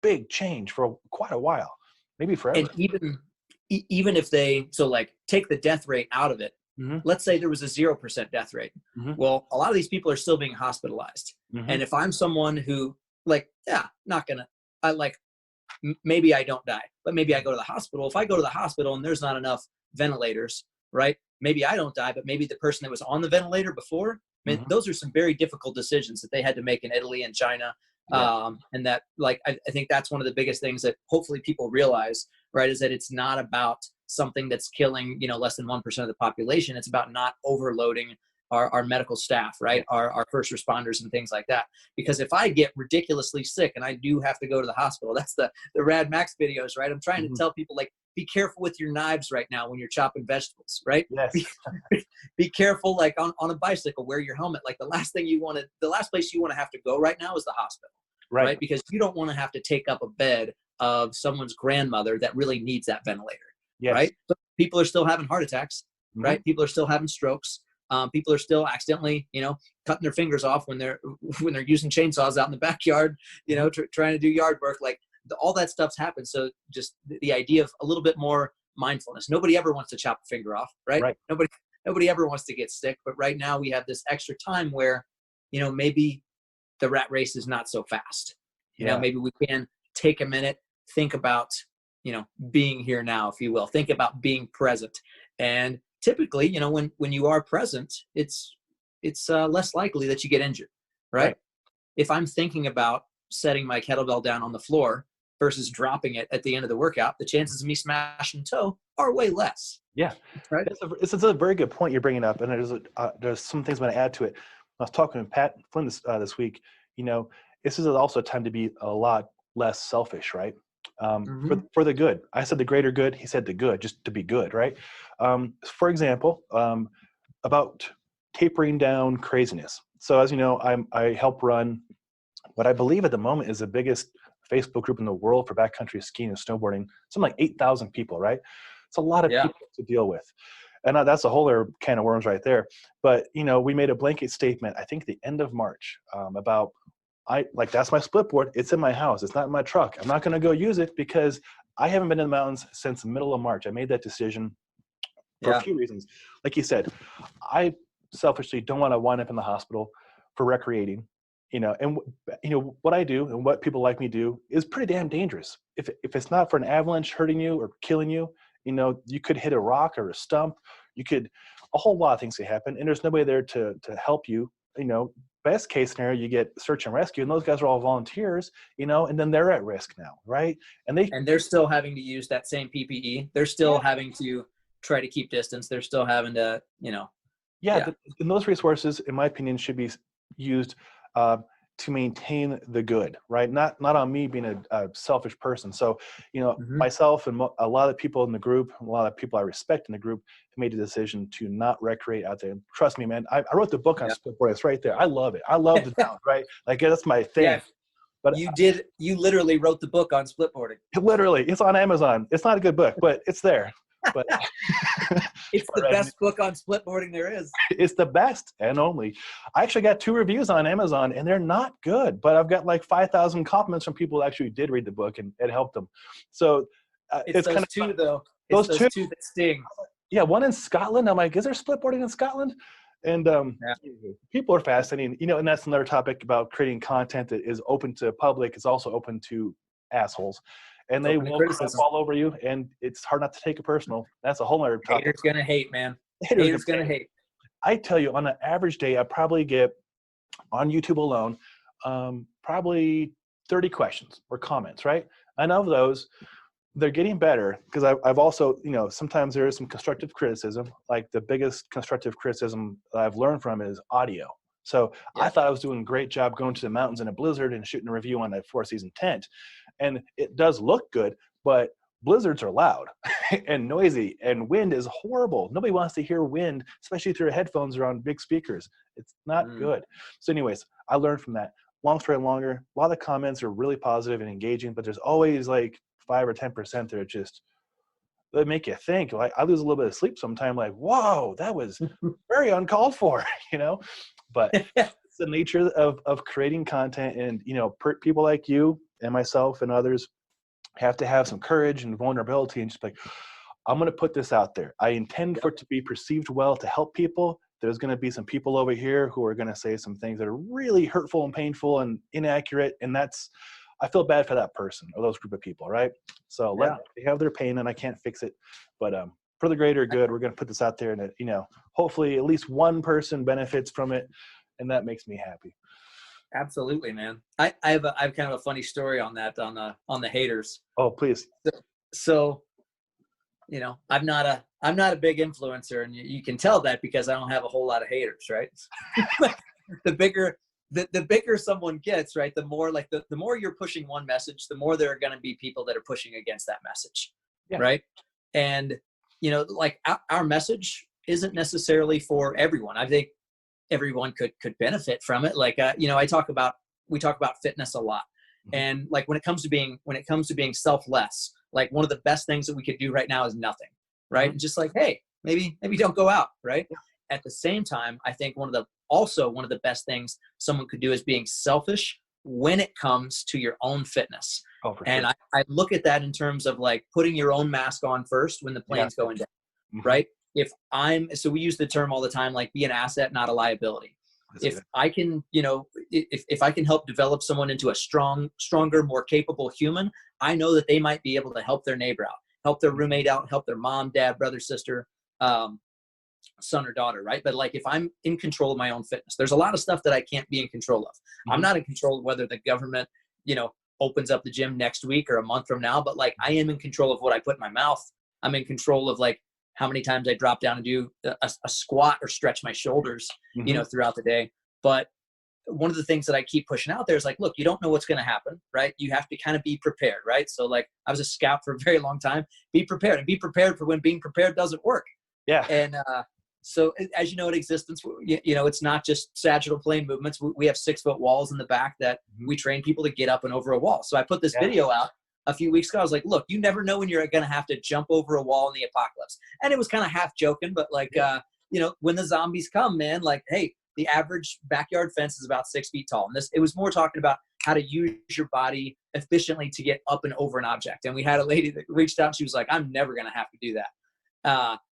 big change for quite a while, maybe forever. And even if take the death rate out of it, let's say there was a 0% death rate. Well, a lot of these people are still being hospitalized. And if I'm someone who maybe I don't die, but maybe I go to the hospital. If I go to the hospital and there's not enough ventilators, right? Maybe I don't die, but maybe the person that was on the ventilator before, those are some very difficult decisions that they had to make in Italy and China. And that, I think that's one of the biggest things that hopefully people realize, right, is that it's not about something that's killing, less than 1% of the population. It's about not overloading our medical staff, right? Our first responders and things like that. Because if I get ridiculously sick and I do have to go to the hospital, that's the Rad Max videos, right? I'm trying to tell people, be careful with your knives right now when you're chopping vegetables, right? Yes. Be careful, on a bicycle, wear your helmet. The last place you want to have to go right now is the hospital, right? Because you don't want to have to take up a bed of someone's grandmother that really needs that ventilator, right? But people are still having heart attacks, right? People are still having strokes. People are still accidentally, cutting their fingers off when they're using chainsaws out in the backyard, trying to do yard work. All that stuff's happened. So just the idea of a little bit more mindfulness. Nobody ever wants to chop a finger off, right? Nobody ever wants to get sick. But right now we have this extra time where, maybe the rat race is not so fast. Maybe we can take a minute, think about, being here now, if you will. Think about being present. And typically, when you are present, it's less likely that you get injured, right? If I'm thinking about setting my kettlebell down on the floor versus dropping it at the end of the workout, the chances of me smashing toe are way less. Yeah, right. It's a very good point you're bringing up, and there's some things I'm going to add to it. I was talking with Pat Flynn this week. This is also a time to be a lot less selfish, right? For the good. I said the greater good. He said the good, just to be good, right? For example, about tapering down craziness. So as you know, I help run what I believe at the moment is the biggest Facebook group in the world for backcountry skiing and snowboarding. Something like 8,000 people, right? It's a lot of people to deal with. And that's a whole other can of worms right there. But, we made a blanket statement, I think the end of March, about that's my split board. It's in my house. It's not in my truck. I'm not going to go use it because I haven't been in the mountains since the middle of March. I made that decision for a few reasons. Like you said, I selfishly don't want to wind up in the hospital for recreating. And what I do and what people like me do is pretty damn dangerous. If it's not for an avalanche hurting you or killing you, you could hit a rock or a stump. A whole lot of things could happen, and there's nobody there to help you. Best case scenario, you get search and rescue, and those guys are all volunteers, and then they're at risk now, right? And they're still having to use that same PPE. They're still having to try to keep distance. They're still having to, and those resources, in my opinion, should be used to maintain the good, right? Not on me being a selfish person. So, myself and a lot of people in the group, a lot of people I respect in the group, have made a decision to not recreate out there. And trust me, man, I wrote the book on splitboard. It's right there. I love it. I love the sound, right? Like that's my thing. Yeah. But you literally wrote the book on splitboarding. Literally, it's on Amazon. It's not a good book, but it's there. But it's the best book on splitboarding there is. It's the best and only. I actually got 2 reviews on Amazon, and they're not good, but I've got like 5,000 compliments from people that actually did read the book, and it helped them. So it's those kind of 2 though. It's those two that sting. Yeah, one in Scotland. I'm like, is there splitboarding in Scotland? And people are fascinating, and that's another topic about creating content that is open to public. It's also open to assholes. And they will crap all over you, and it's hard not to take it personal. That's a whole other topic. Haters gonna hate, man. Haters gonna hate. I tell you, on an average day, I probably get, on YouTube alone, probably 30 questions or comments, right? And of those, they're getting better because I've also, sometimes there is some constructive criticism. Like the biggest constructive criticism that I've learned from is audio. So I thought I was doing a great job going to the mountains in a blizzard and shooting a review on a 4-season tent. And it does look good, but blizzards are loud and noisy, and wind is horrible. Nobody wants to hear wind, especially through headphones or on big speakers. It's not good. So anyways, I learned from that. Long story longer, a lot of the comments are really positive and engaging, but there's always like 5 or 10% that are just, that make you think. Like I lose a little bit of sleep sometimes, like, whoa, that was very uncalled for, But it's the nature of creating content, and people like you and myself and others have to have some courage and vulnerability and just like, I'm going to put this out there. I intend for it to be perceived well, to help people. There's going to be some people over here who are going to say some things that are really hurtful and painful and inaccurate, and I feel bad for that person or those group of people, right? So they have their pain, and I can't fix it, but for the greater good, we're going to put this out there, and hopefully at least one person benefits from it, and that makes me happy. Absolutely, man. I have kind of a funny story on that, on the haters. Oh, please. So, I'm not a big influencer, and you can tell that because I don't have a whole lot of haters, right? The bigger someone gets, right, the more like the more you're pushing one message, the more there are going to be people that are pushing against that message, right? And like our message isn't necessarily for everyone. I think everyone could benefit from it. Like we talk about fitness a lot, and like when it comes to being selfless, like one of the best things that we could do right now is nothing, right? And just like, hey, maybe don't go out, right? At the same time, I think one of the best things someone could do is being selfish when it comes to your own fitness. Oh, for sure. I look at that in terms of like putting your own mask on first when the plane's going down, right? So we use the term all the time, like be an asset, not a liability. If I can, if I can help develop someone into a stronger, more capable human, I know that they might be able to help their neighbor out, help their roommate out, help their mom, dad, brother, sister, son or daughter, right? But like if I'm in control of my own fitness, there's a lot of stuff that I can't be in control of. I'm not in control of whether the government, opens up the gym next week or a month from now, but like I am in control of what I put in my mouth. I'm in control of like how many times I drop down and do a squat or stretch my shoulders, throughout the day. But one of the things that I keep pushing out there is like, look, you don't know what's going to happen, right? You have to kind of be prepared, right? So like I was a scout for a very long time. Be prepared, and be prepared for when being prepared doesn't work. Yeah. And so as you know, in existence, it's not just sagittal plane movements. We have 6-foot walls in the back that we train people to get up and over a wall. So I put this video out a few weeks ago. I was like, look, you never know when you're going to have to jump over a wall in the apocalypse. And it was kind of half joking, but like, when the zombies come, man, like, hey, the average backyard fence is about 6 feet tall. And it was more talking about how to use your body efficiently to get up and over an object. And we had a lady that reached out. She was like, I'm never going to have to do that.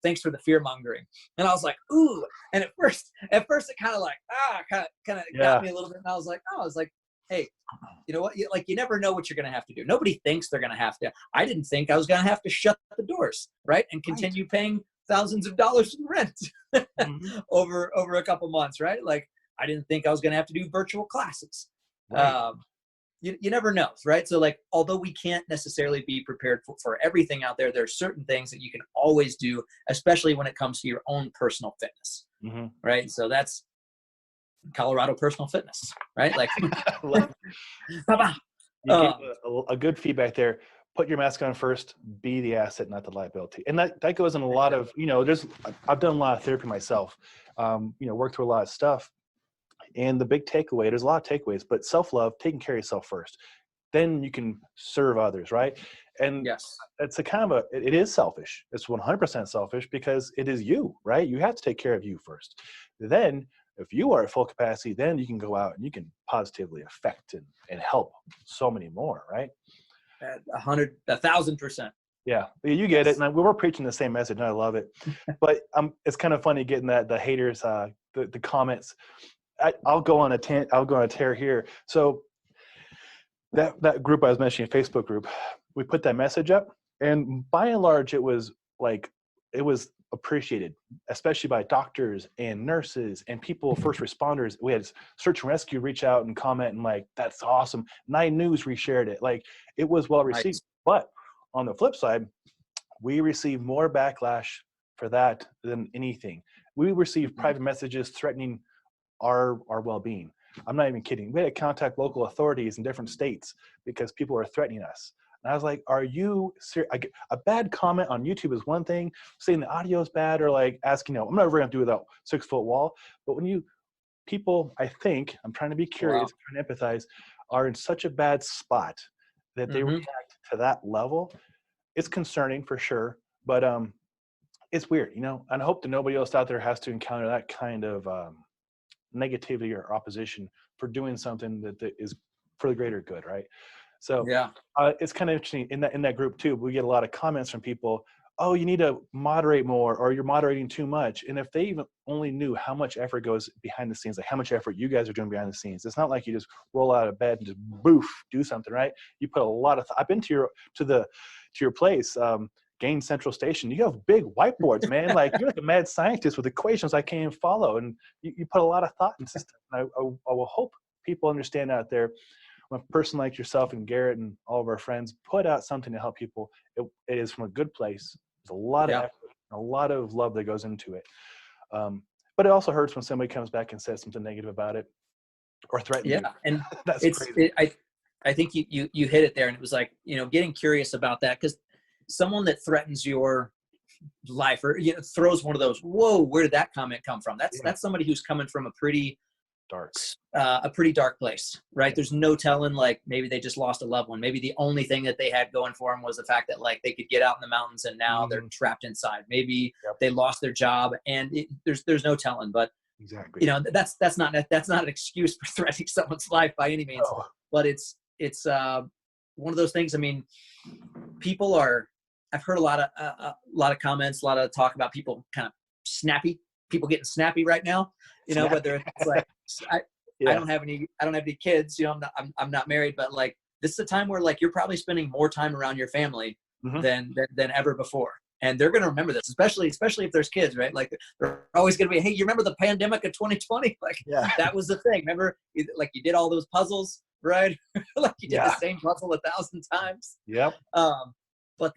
Thanks for the fear mongering. And I was like, ooh. And at first it kind of like, kind of got me a little bit. And I was like, hey, you know what? You never know what you're going to have to do. Nobody thinks they're going to have to. I didn't think I was going to have to shut the doors, right? And continue paying thousands of dollars in rent over a couple months, right? Like, I didn't think I was going to have to do virtual classes. Right. You never know, right? So like, although we can't necessarily be prepared for everything out there, there are certain things that you can always do, especially when it comes to your own personal fitness, right? So that's Colorado personal fitness, right? Like, you gave a good feedback there. Put your mask on first, be the asset, not the liability. And that goes in a lot of, I've done a lot of therapy myself, worked through a lot of stuff. And the big takeaway, there's a lot of takeaways, but self-love, taking care of yourself first, then you can serve others, right? And it's it is selfish. It's 100% selfish because it is you, right? You have to take care of you first. Then if you are at full capacity, then you can go out and you can positively affect and help so many more, right? 1,000%. Yeah, you get it. And we're preaching the same message and I love it. But it's kind of funny getting the haters, the comments. I'll go on a tear here. So that group I was mentioning, Facebook group, we put that message up, and by and large, it was appreciated, especially by doctors and nurses and people, first responders. We had search and rescue reach out and comment and like, that's awesome. 9 News reshared it. Like, it was well received. Nice. But on the flip side, we received more backlash for that than anything. We received private messages threatening our well-being. I'm not even kidding. We had to contact local authorities in different states because people are threatening us. And I was like, are you serious? A bad comment on YouTube is one thing, saying the audio is bad or like asking, I'm never going to do without 6-foot wall. But when people, I think, I'm trying to be curious, trying to empathize, are in such a bad spot that they react to that level, it's concerning for sure. But it's weird, and I hope that nobody else out there has to encounter that kind of negativity or opposition for doing something that is for the greater good, right? So it's kind of interesting in that group too. We get a lot of comments from people, oh, you need to moderate more, or you're moderating too much. And if they even only knew how much effort goes behind the scenes, like how much effort you guys are doing behind the scenes, it's not like you just roll out of bed and just boof, do something, right? You put a lot of I've been to your place, Gain Central Station. You have big whiteboards, man. Like, you're like a mad scientist with equations I can't even follow. And you put a lot of thought into system. I will hope people understand out there, when a person like yourself and Garrett and all of our friends put out something to help people, it is from a good place. There's a lot of effort, a lot of love that goes into it. But it also hurts when somebody comes back and says something negative about it or threatens you. And that's crazy. I think you hit it there, and it was like, getting curious about that, because someone that threatens your life or throws one of those, whoa, where did that comment come from? That's somebody who's coming from a pretty dark place, right? There's no telling, like, maybe they just lost a loved one. Maybe the only thing that they had going for them was the fact that, like, they could get out in the mountains and now they're trapped inside. Maybe they lost their job, and there's no telling. But exactly, that's not an excuse for threatening someone's life by any means. No. But it's one of those things. I mean, I've heard a lot of comments, a lot of talk about people kind of snappy. People getting snappy right now, whether it's like, I don't have any kids, I'm not married, but like, this is a time where, like, you're probably spending more time around your family than ever before. And they're going to remember this, especially if there's kids, right? Like, they're always going to be, hey, you remember the pandemic of 2020? Like, that was the thing. Remember, like, you did all those puzzles, right? Like, you did the same puzzle 1,000 times. Yep. But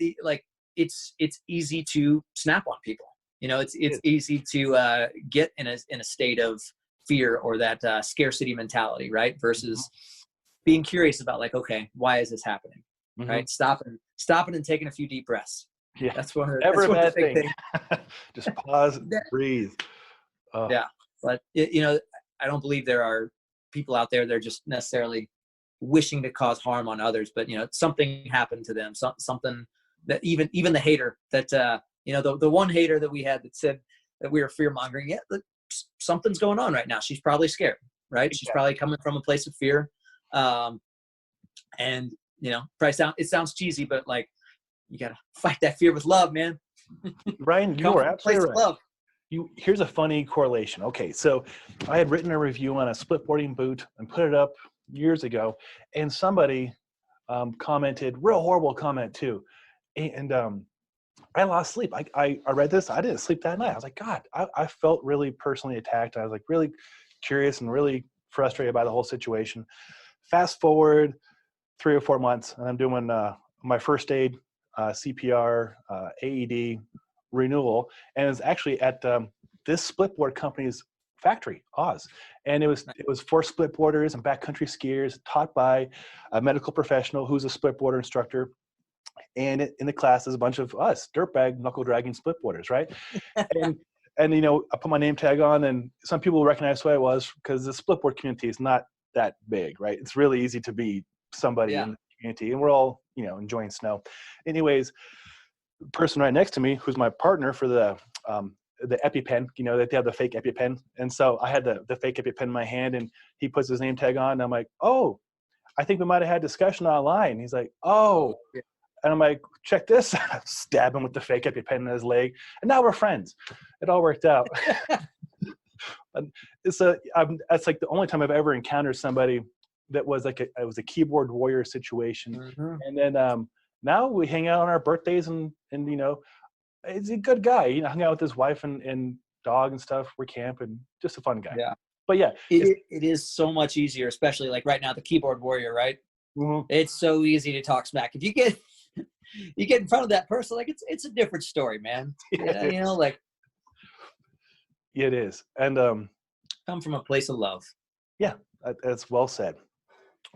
it's easy to snap on people. It's easy to get in a state of fear or that scarcity mentality, right? Versus being curious about, like, okay, why is this happening? Right? Stopping and taking a few deep breaths. Yeah, that's one of the big thing. Just pause, breathe. Yeah, but I don't believe there are people out there that are just necessarily wishing to cause harm on others, but something happened to them, something that even the hater that the one hater that we had that said that we were fear mongering, something's going on right now. She's probably scared, right? Exactly. She's probably coming from a place of fear. And probably it sounds cheesy, but like, you got to fight that fear with love, man. Ryan, you Come are from a place absolutely of right. love. Here's a funny correlation. Okay, so I had written a review on a split boarding boot and put it up years ago, and somebody commented, real horrible comment too, and I lost sleep. I read this. I didn't sleep that night. I was like, God, I felt really personally attacked. I was like really curious and really frustrated by the whole situation. Fast forward 3 or 4 months, and I'm doing my first aid, CPR, AED renewal, and it's actually at this split board company's factory, Oz, and it was for split boarders and backcountry skiers, taught by a medical professional who's a split boarder instructor. And in the class is a bunch of us dirtbag knuckle dragging split boarders, right? and and I put my name tag on, and some people recognize who I was because the split board community is not that big, right? It's really easy to be somebody in the community, and we're all enjoying snow. Anyways, the person right next to me, who's my partner for the EpiPen, that they have the fake EpiPen, and so I had the fake EpiPen in my hand, and he puts his name tag on, and I'm like, oh, I think we might have had discussion online. He's like, oh. And I'm like, check this. Stab him with the fake EpiPen in his leg. And now we're friends. It all worked out. That's like the only time I've ever encountered somebody that was like it was a keyboard warrior situation. Mm-hmm. And then now we hang out on our birthdays and he's a good guy. Hung out with his wife and dog and stuff. We're camping. Just a fun guy. Yeah. But yeah. It is so much easier, especially like right now, the keyboard warrior, right? Mm-hmm. It's so easy to talk smack. If you get in front of that person, like it's a different story, man. Like it is. And come from a place of love. Yeah, that's well said.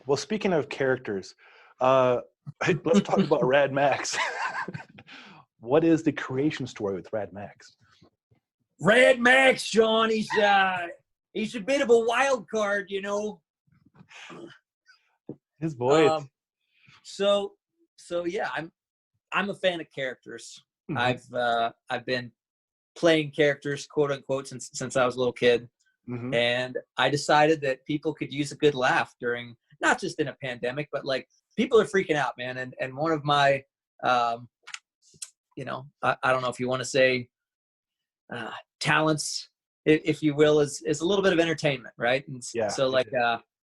Well, speaking of characters, let's talk about Rad Max. What is the creation story with Rad Max? Rad Max, Sean, he's a bit of a wild card, His voice. So yeah, I'm a fan of characters. Mm-hmm. I've been playing characters, quote unquote, since I was a little kid. Mm-hmm. And I decided that people could use a good laugh during, not just in a pandemic, but like people are freaking out, man. And one of my, I don't know if you want to say talents, if you will, is a little bit of entertainment, right? And yeah. So like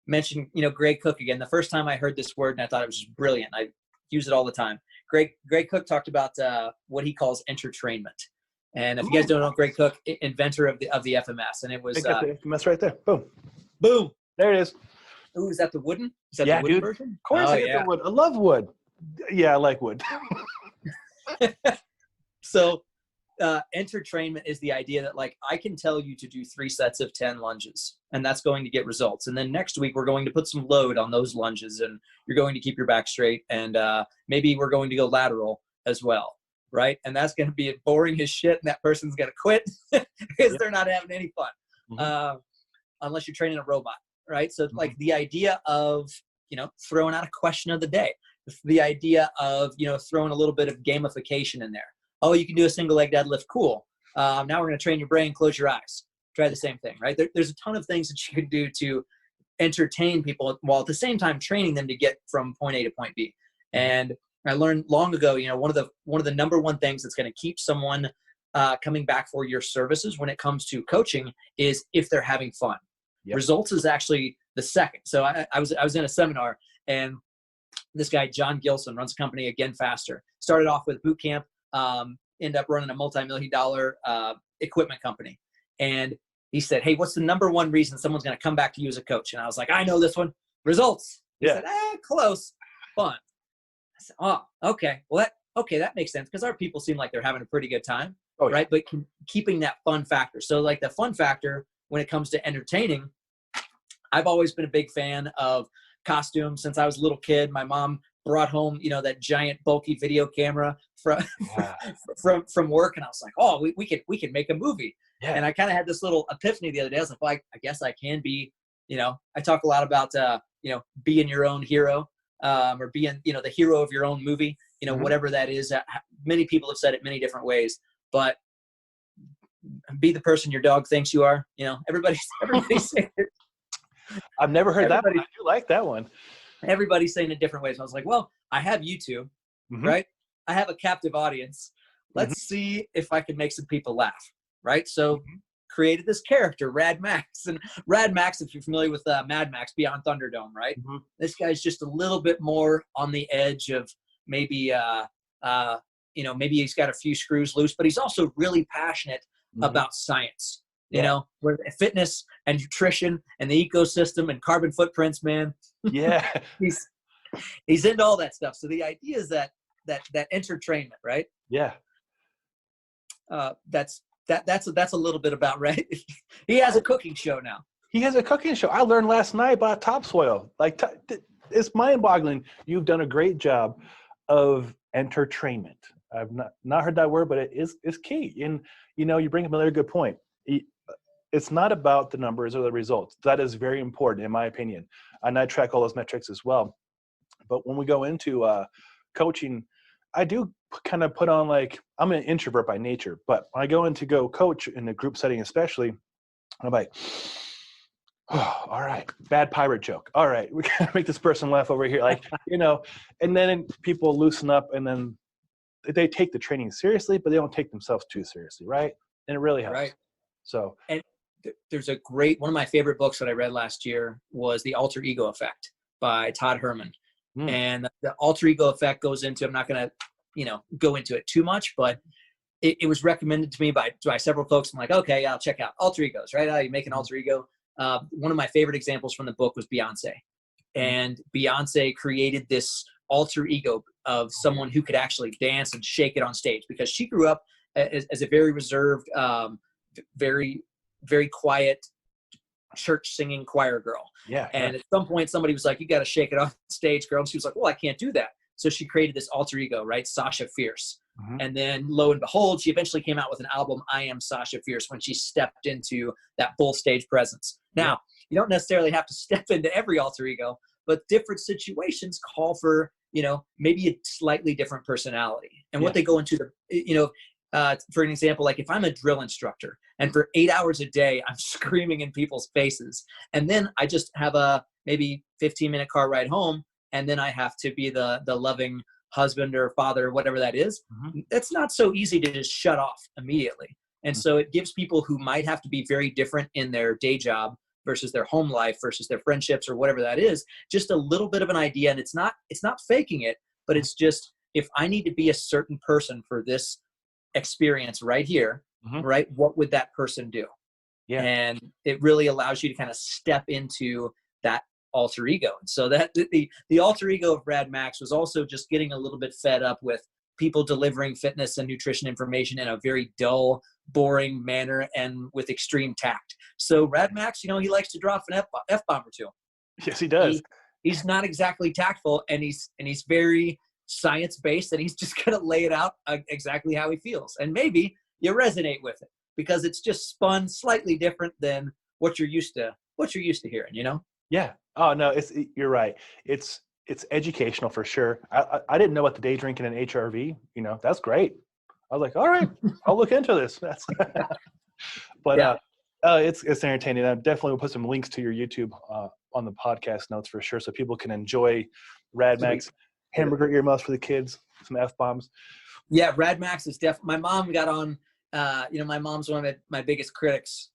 mention, Greg Cook again. The first time I heard this word, and I thought it was just brilliant. I use it all the time. Greg Cook talked about what he calls entertainment. And if you guys don't know Greg Cook, inventor of the FMS, and it was the FMS right there. Boom. There it is. Ooh, is that the wooden? Is that the wooden dude. version? Of course, I get the wood. I love wood. Yeah, I like wood. So, entertainment is the idea that like I can tell you to do 3 sets of 10 lunges, and that's going to get results. And then next week we're going to put some load on those lunges, and you're going to keep your back straight, and maybe we're going to go lateral as well. Right. And that's going to be boring as shit. And that person's going to quit because they're not having any fun, unless you're training a robot. Right. So like the idea of, throwing out a question of the day, the idea of, throwing a little bit of gamification in there. Oh, you can do a single leg deadlift. Cool. Now we're going to train your brain. Close your eyes. Try the same thing. Right. There's a ton of things that you can do to entertain people while at the same time training them to get from point A to point B. And I learned long ago, one of the number one things that's going to keep someone coming back for your services when it comes to coaching is if they're having fun. Yep. Results is actually the second. So I was in a seminar, and this guy John Gilson runs a company, Again Faster. Started off with boot camp, ended up running a multi-million-dollar equipment company, and he said, "Hey, what's the number one reason someone's going to come back to you as a coach?" And I was like, "I know this one. Results." He said, "Close, fun." I said, "Oh, okay. Well, that makes sense because our people seem like they're having a pretty good time, right? But keeping that fun factor. So, like the fun factor when it comes to entertaining, I've always been a big fan of costumes since I was a little kid. My mom brought home, that giant bulky video camera from work, and I was like, "Oh, we could make a movie." Yeah. And I kind of had this little epiphany the other day. I was like, "Well, I guess I can be." I talk a lot about being your own hero. Or being, the hero of your own movie, whatever that is. Many people have said it many different ways, but be the person your dog thinks you are. Everybody's saying it. I've never heard that one. I do like that one. Everybody's saying it different ways. I was like, well, I have YouTube, right? I have a captive audience. Let's see if I can make some people laugh, right? So created this character, Rad Max. And Rad Max, if you're familiar with Mad Max Beyond Thunderdome, right? This guy's just a little bit more on the edge of maybe, maybe he's got a few screws loose, but he's also really passionate about science, you know, where fitness and nutrition and the ecosystem and carbon footprints, man. Yeah. He's into all that stuff. So the idea is that entertainment, right? Yeah. That's a little bit about, right? He has a cooking show now. He has a cooking show. I learned last night about topsoil. Like, it's mind-boggling. You've done a great job of entertainment. I've not heard that word, but it's key. And, you know, you bring up another good point. It's not about the numbers or the results. That is very important, in my opinion. And I track all those metrics as well. But when we go into coaching, I do kind of put on, like, I'm an introvert by nature, but when I go in to go coach in a group setting especially, I'm like, oh, all right, bad pirate joke. All right, we gotta make this person laugh over here. Like, you know, and then people loosen up, and then they take the training seriously, but they don't take themselves too seriously, right? And it really helps. Right. So, and there's one of my favorite books that I read last year was The Alter Ego Effect by Todd Herman. And the alter ego effect goes into, I'm not going to, go into it too much, but it was recommended to me by several folks. I'm like, okay, I'll check out alter egos, right? How you make an alter ego. One of my favorite examples from the book was Beyonce. And Beyonce created this alter ego of someone who could actually dance and shake it on stage, because she grew up as a very reserved, very, very quiet church singing choir girl. And at some point somebody was like, you got to shake it on stage, girl. And she was like, well, I can't do that. So she created this alter ego, right? Sasha Fierce. And then lo and behold, she eventually came out with an album, I Am Sasha Fierce, when she stepped into that full stage presence. Now, you don't necessarily have to step into every alter ego, but different situations call for, maybe a slightly different personality. And what they go into for an example, like if I'm a drill instructor and for 8 hours a day, I'm screaming in people's faces, and then I just have a maybe 15-minute car ride home, and then I have to be the loving husband or father or whatever that is, it's not so easy to just shut off immediately. And so it gives people who might have to be very different in their day job versus their home life versus their friendships or whatever that is, just a little bit of an idea. And it's not faking it, but it's just, if I need to be a certain person for this experience right here, right, what would that person do? And it really allows you to kind of step into that alter ego. And so that the alter ego of Rad Max was also just getting a little bit fed up with people delivering fitness and nutrition information in a very dull, boring manner and with extreme tact. So Rad Max, he likes to drop an F-bomb or two. Yes, he does. He's not exactly tactful, and he's very science-based, and he's just going to lay it out exactly how he feels. And maybe you resonate with it because it's just spun slightly different than what you're used to hearing, Yeah. Oh no, you're right. It's educational for sure. I didn't know about the day drinking and HRV. That's great. I was like, all right, I'll look into this. But it's entertaining. I definitely will put some links to your YouTube on the podcast notes for sure, so people can enjoy Rad Max. Hamburger earmuffs for the kids, some F-bombs. Yeah, Rad Max is definitely. My mom got on. My mom's one of my biggest critics.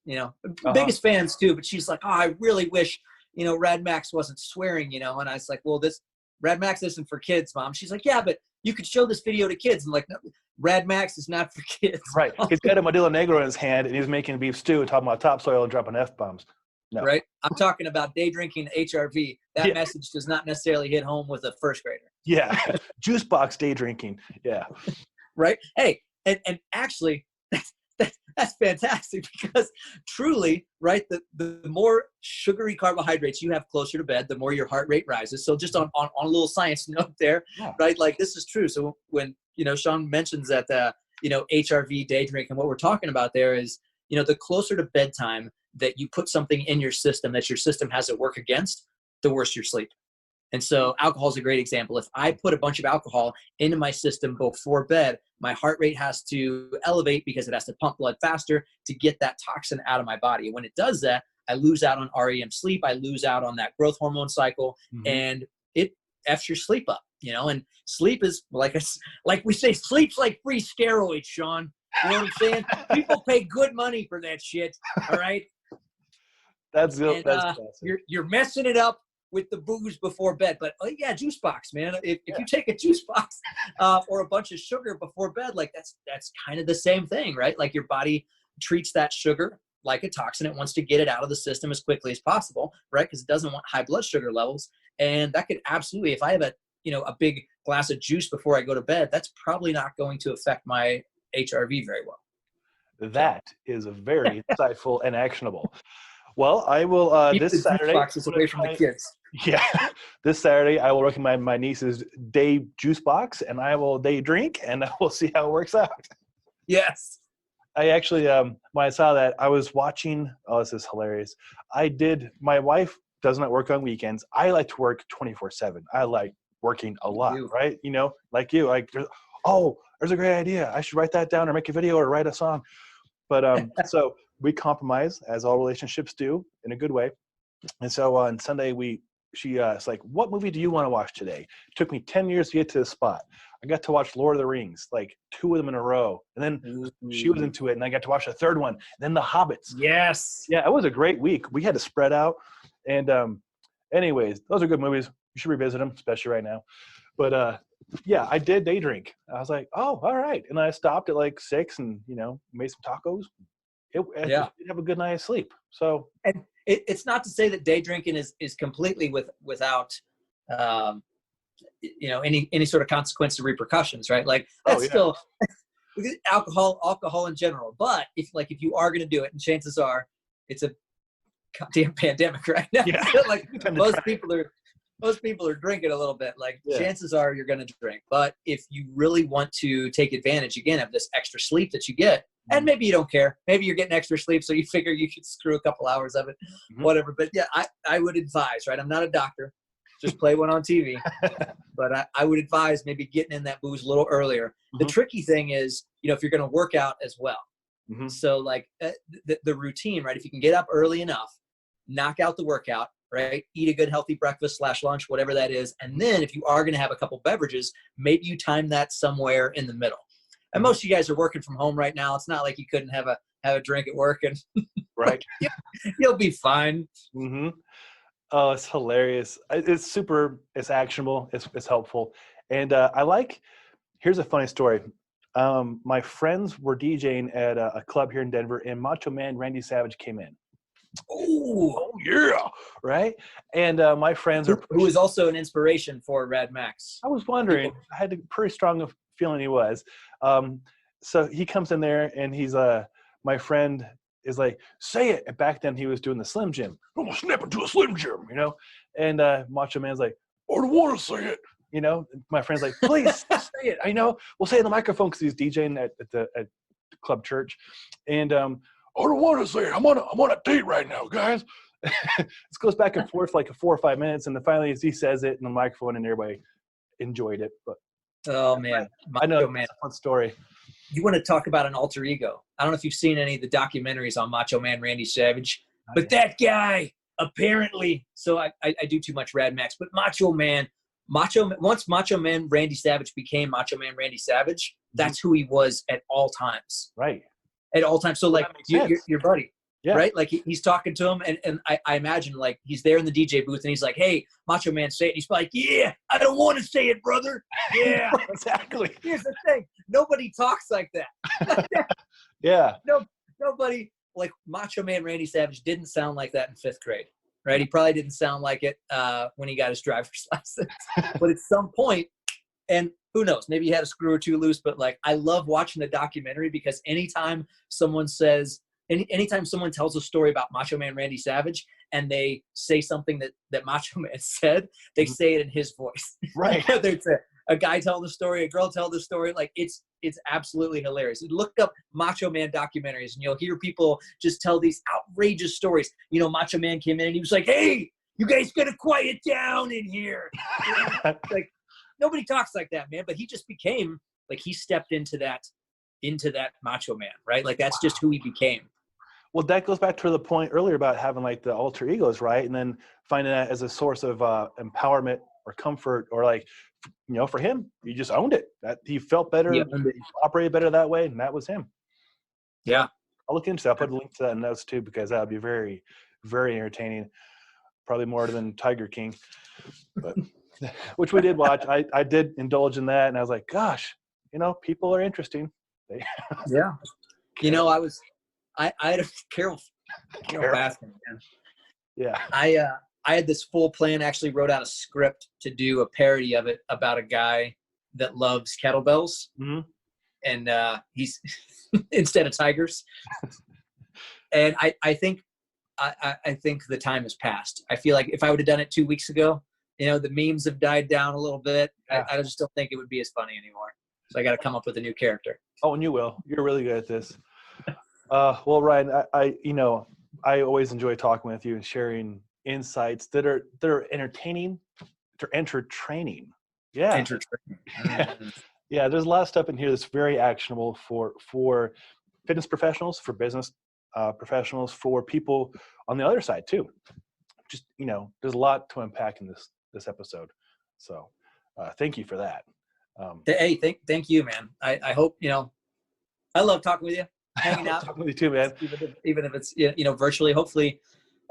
Biggest fans too. But she's like, oh, I really wish Rad Max wasn't swearing. And I was like, well, this Rad Max isn't for kids, Mom. She's like, yeah, but you could show this video to kids. I'm like, no, Rad Max is not for kids. Right. He's got a Modelo Negro in his hand, and he's making beef stew and talking about topsoil and dropping F-bombs. No. Right. I'm talking about day drinking HRV. That message does not necessarily hit home with a first grader. Yeah. Juice box day drinking. Yeah. Right. Hey, and actually that's fantastic, because truly, right, the more sugary carbohydrates you have closer to bed, the more your heart rate rises. So just on a little science note there, right, like this is true. So when, Sean mentions that, HRV day drink, and what we're talking about there is, the closer to bedtime that you put something in your system that your system has to work against, the worse your sleep. And so alcohol is a great example. If I put a bunch of alcohol into my system before bed, my heart rate has to elevate because it has to pump blood faster to get that toxin out of my body. And when it does that, I lose out on REM sleep. I lose out on that growth hormone cycle. And F's your sleep up, and sleep is like we say, sleep's like free steroids, Sean. You know what I'm saying? People pay good money for that shit. All right. That's good. And, you're messing it up with the booze before bed. But juice box, man. If you take a juice box or a bunch of sugar before bed, like that's kind of the same thing, right? Like your body treats that sugar like a toxin. It wants to get it out of the system as quickly as possible, right? Because it doesn't want high blood sugar levels. And that could absolutely, if I have a big glass of juice before I go to bed, that's probably not going to affect my HRV very well. That is a very insightful and actionable. Well, I will this Saturday. Boxes away from the kids. Yeah, this Saturday I will recommend my niece's day juice box, and I will day drink, and we'll see how it works out. Yes. I actually, when I saw that, I was watching. Oh, this is hilarious. My wife does not work on weekends. I like to work 24/7. I like working a lot, right? Like you. There's a great idea. I should write that down or make a video or write a song. But so we compromise, as all relationships do, in a good way. And so on Sunday, she's like, what movie do you want to watch today? It took me 10 years to get to this spot. I got to watch Lord of the Rings, like 2 of them in a row. And then she was into it, and I got to watch the third one. Then The Hobbits. Yes. Yeah, it was a great week. We had to spread out. And anyways, those are good movies. You should revisit them, especially right now. But yeah, I did day drink. I was like, oh, all right. And I stopped at like 6 and, made some tacos. I did have a good night of sleep. So, and it's not to say that day drinking is completely without, any sort of consequence or repercussions, right? Like that's still alcohol in general. But if you are going to do it, and chances are it's a goddamn pandemic right now. Yeah. Like most people are drinking a little bit. Like chances are you're going to drink. But if you really want to take advantage again of this extra sleep that you get, and maybe you don't care, maybe you're getting extra sleep, so you figure you could screw a couple hours of it, whatever. But yeah, I would advise, right? I'm not a doctor, just play one on TV. But I would advise maybe getting in that booze a little earlier. The tricky thing is, if you're going to work out as well. So like the routine, right? If you can get up early enough, knock out the workout, right? Eat a good healthy breakfast / lunch, whatever that is. And then if you are going to have a couple beverages, maybe you time that somewhere in the middle. And most of you guys are working from home right now. It's not like you couldn't have a drink at work, and right. You'll be fine. Oh, it's hilarious. It's actionable. It's helpful. And here's a funny story. My friends were DJing at a club here in Denver, and Macho Man Randy Savage came in. Oh yeah, right. And my friends who is also an inspiration for Rad Max. I was wondering. I had a pretty strong feeling he was. So he comes in there, and he's my friend is like, say it. And back then he was doing the Slim Jim. I'm gonna snap into a Slim Jim, And Macho Man's like, I don't want to say it. My friend's like, please say it. We'll say it in the microphone because he's DJing at the club church, and I don't want to say it. I'm on a date right now, guys. This goes back and forth like 4 or 5 minutes, and then finally he says it in the microphone, and everybody enjoyed it. But oh man, I know, man, it's a fun story. You want to talk about an alter ego? I don't know if you've seen any of the documentaries on Macho Man Randy Savage, but that guy apparently. So I do too much Rad Max, but once Macho Man Randy Savage became Macho Man Randy Savage, that's who he was at all times. Right. At all times. So like your buddy, right? Like he's talking to him, and I imagine like he's there in the DJ booth, and he's like, hey, Macho Man, say it. And he's like, yeah, I don't want to say it, brother. Yeah. Exactly. Here's the thing. Nobody talks like that. Yeah. Nobody, like Macho Man Randy Savage didn't sound like that in 5th grade, right? He probably didn't sound like it when he got his driver's license. But at some point, and who knows, maybe he had a screw or two loose, but like I love watching the documentary because anytime someone tells a story about Macho Man Randy Savage and they say something that Macho Man said, they say it in his voice. Right. Whether it's a guy telling the story, a girl telling the story, like it's absolutely hilarious. Look up Macho Man documentaries and you'll hear people just tell these outrageous stories. Macho Man came in and he was like, hey, you guys gotta quiet down in here. Like nobody talks like that, man. But he just became like, he stepped into that Macho Man, right? Like that's just who he became. Well, that goes back to the point earlier about having like the alter egos, right? And then finding that as a source of empowerment comfort, or like, for him, he just owned it. That he felt better, Yeah. he operated better that way, and that was him. Yeah. I'll look into that. I'll put a link to that in notes too, because that would be very, very entertaining. Probably more than Tiger King, but which we did watch. I did indulge in that, and I was like, gosh, people are interesting. Yeah. I had a careful Baskin, man. Yeah. I had this full plan, actually wrote out a script to do a parody of it about a guy that loves kettlebells. Mm-hmm. And he's instead of tigers. And I think the time has passed. I feel like if I would have done it 2 weeks ago, the memes have died down a little bit. Yeah. I just don't think it would be as funny anymore. So I got to come up with a new character. Oh, and you will. You're really good at this. Well, Ryan, I always enjoy talking with you and sharing insights that are entertaining, they're entertaining. Yeah. Entertaining. Yeah, there's a lot of stuff in here that's very actionable for fitness professionals, for business professionals, for people on the other side too. Just, there's a lot to unpack in this episode. So thank you for that. Hey, thank you, man. I hope, I love talking with you, hanging out. Talking with you too, man. Even if it's, virtually, hopefully,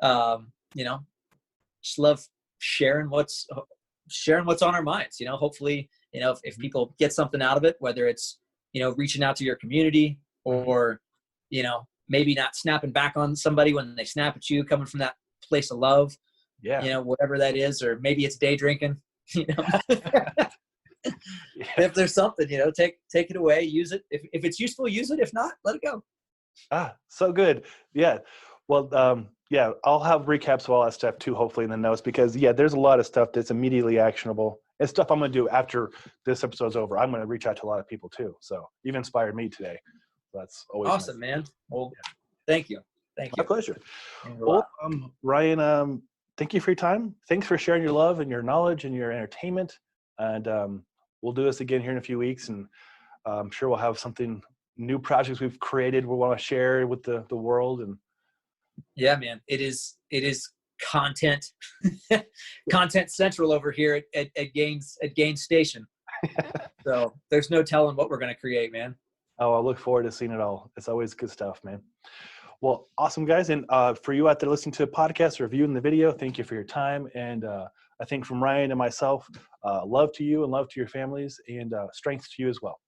just love sharing what's on our minds, hopefully, if people get something out of it, whether it's, reaching out to your community or, maybe not snapping back on somebody when they snap at you, coming from that place of love, whatever that is, or maybe it's day drinking, If there's something, take it away, use it. If it's useful, use it. If not, let it go. So good. Yeah. Well, I'll have recaps of all that stuff too, hopefully in the notes, because there's a lot of stuff that's immediately actionable. It's stuff I'm going to do after this episode's over. I'm going to reach out to a lot of people too. So you've inspired me today. That's always awesome, man. Well, thank you. My pleasure. Well, Ryan, thank you for your time. Thanks for sharing your love and your knowledge and your entertainment. And we'll do this again here in a few weeks, and I'm sure we'll have something new projects we've created we want to share with the world. And yeah, man, it is content central over here at Gaines Station. So there's no telling what we're going to create, man. Oh, I look forward to seeing it all. It's always good stuff, man. Well, awesome, guys. And for you out there listening to a podcast or viewing the video, thank you for your time. And I think from Ryan and myself, love to you and love to your families, and strength to you as well.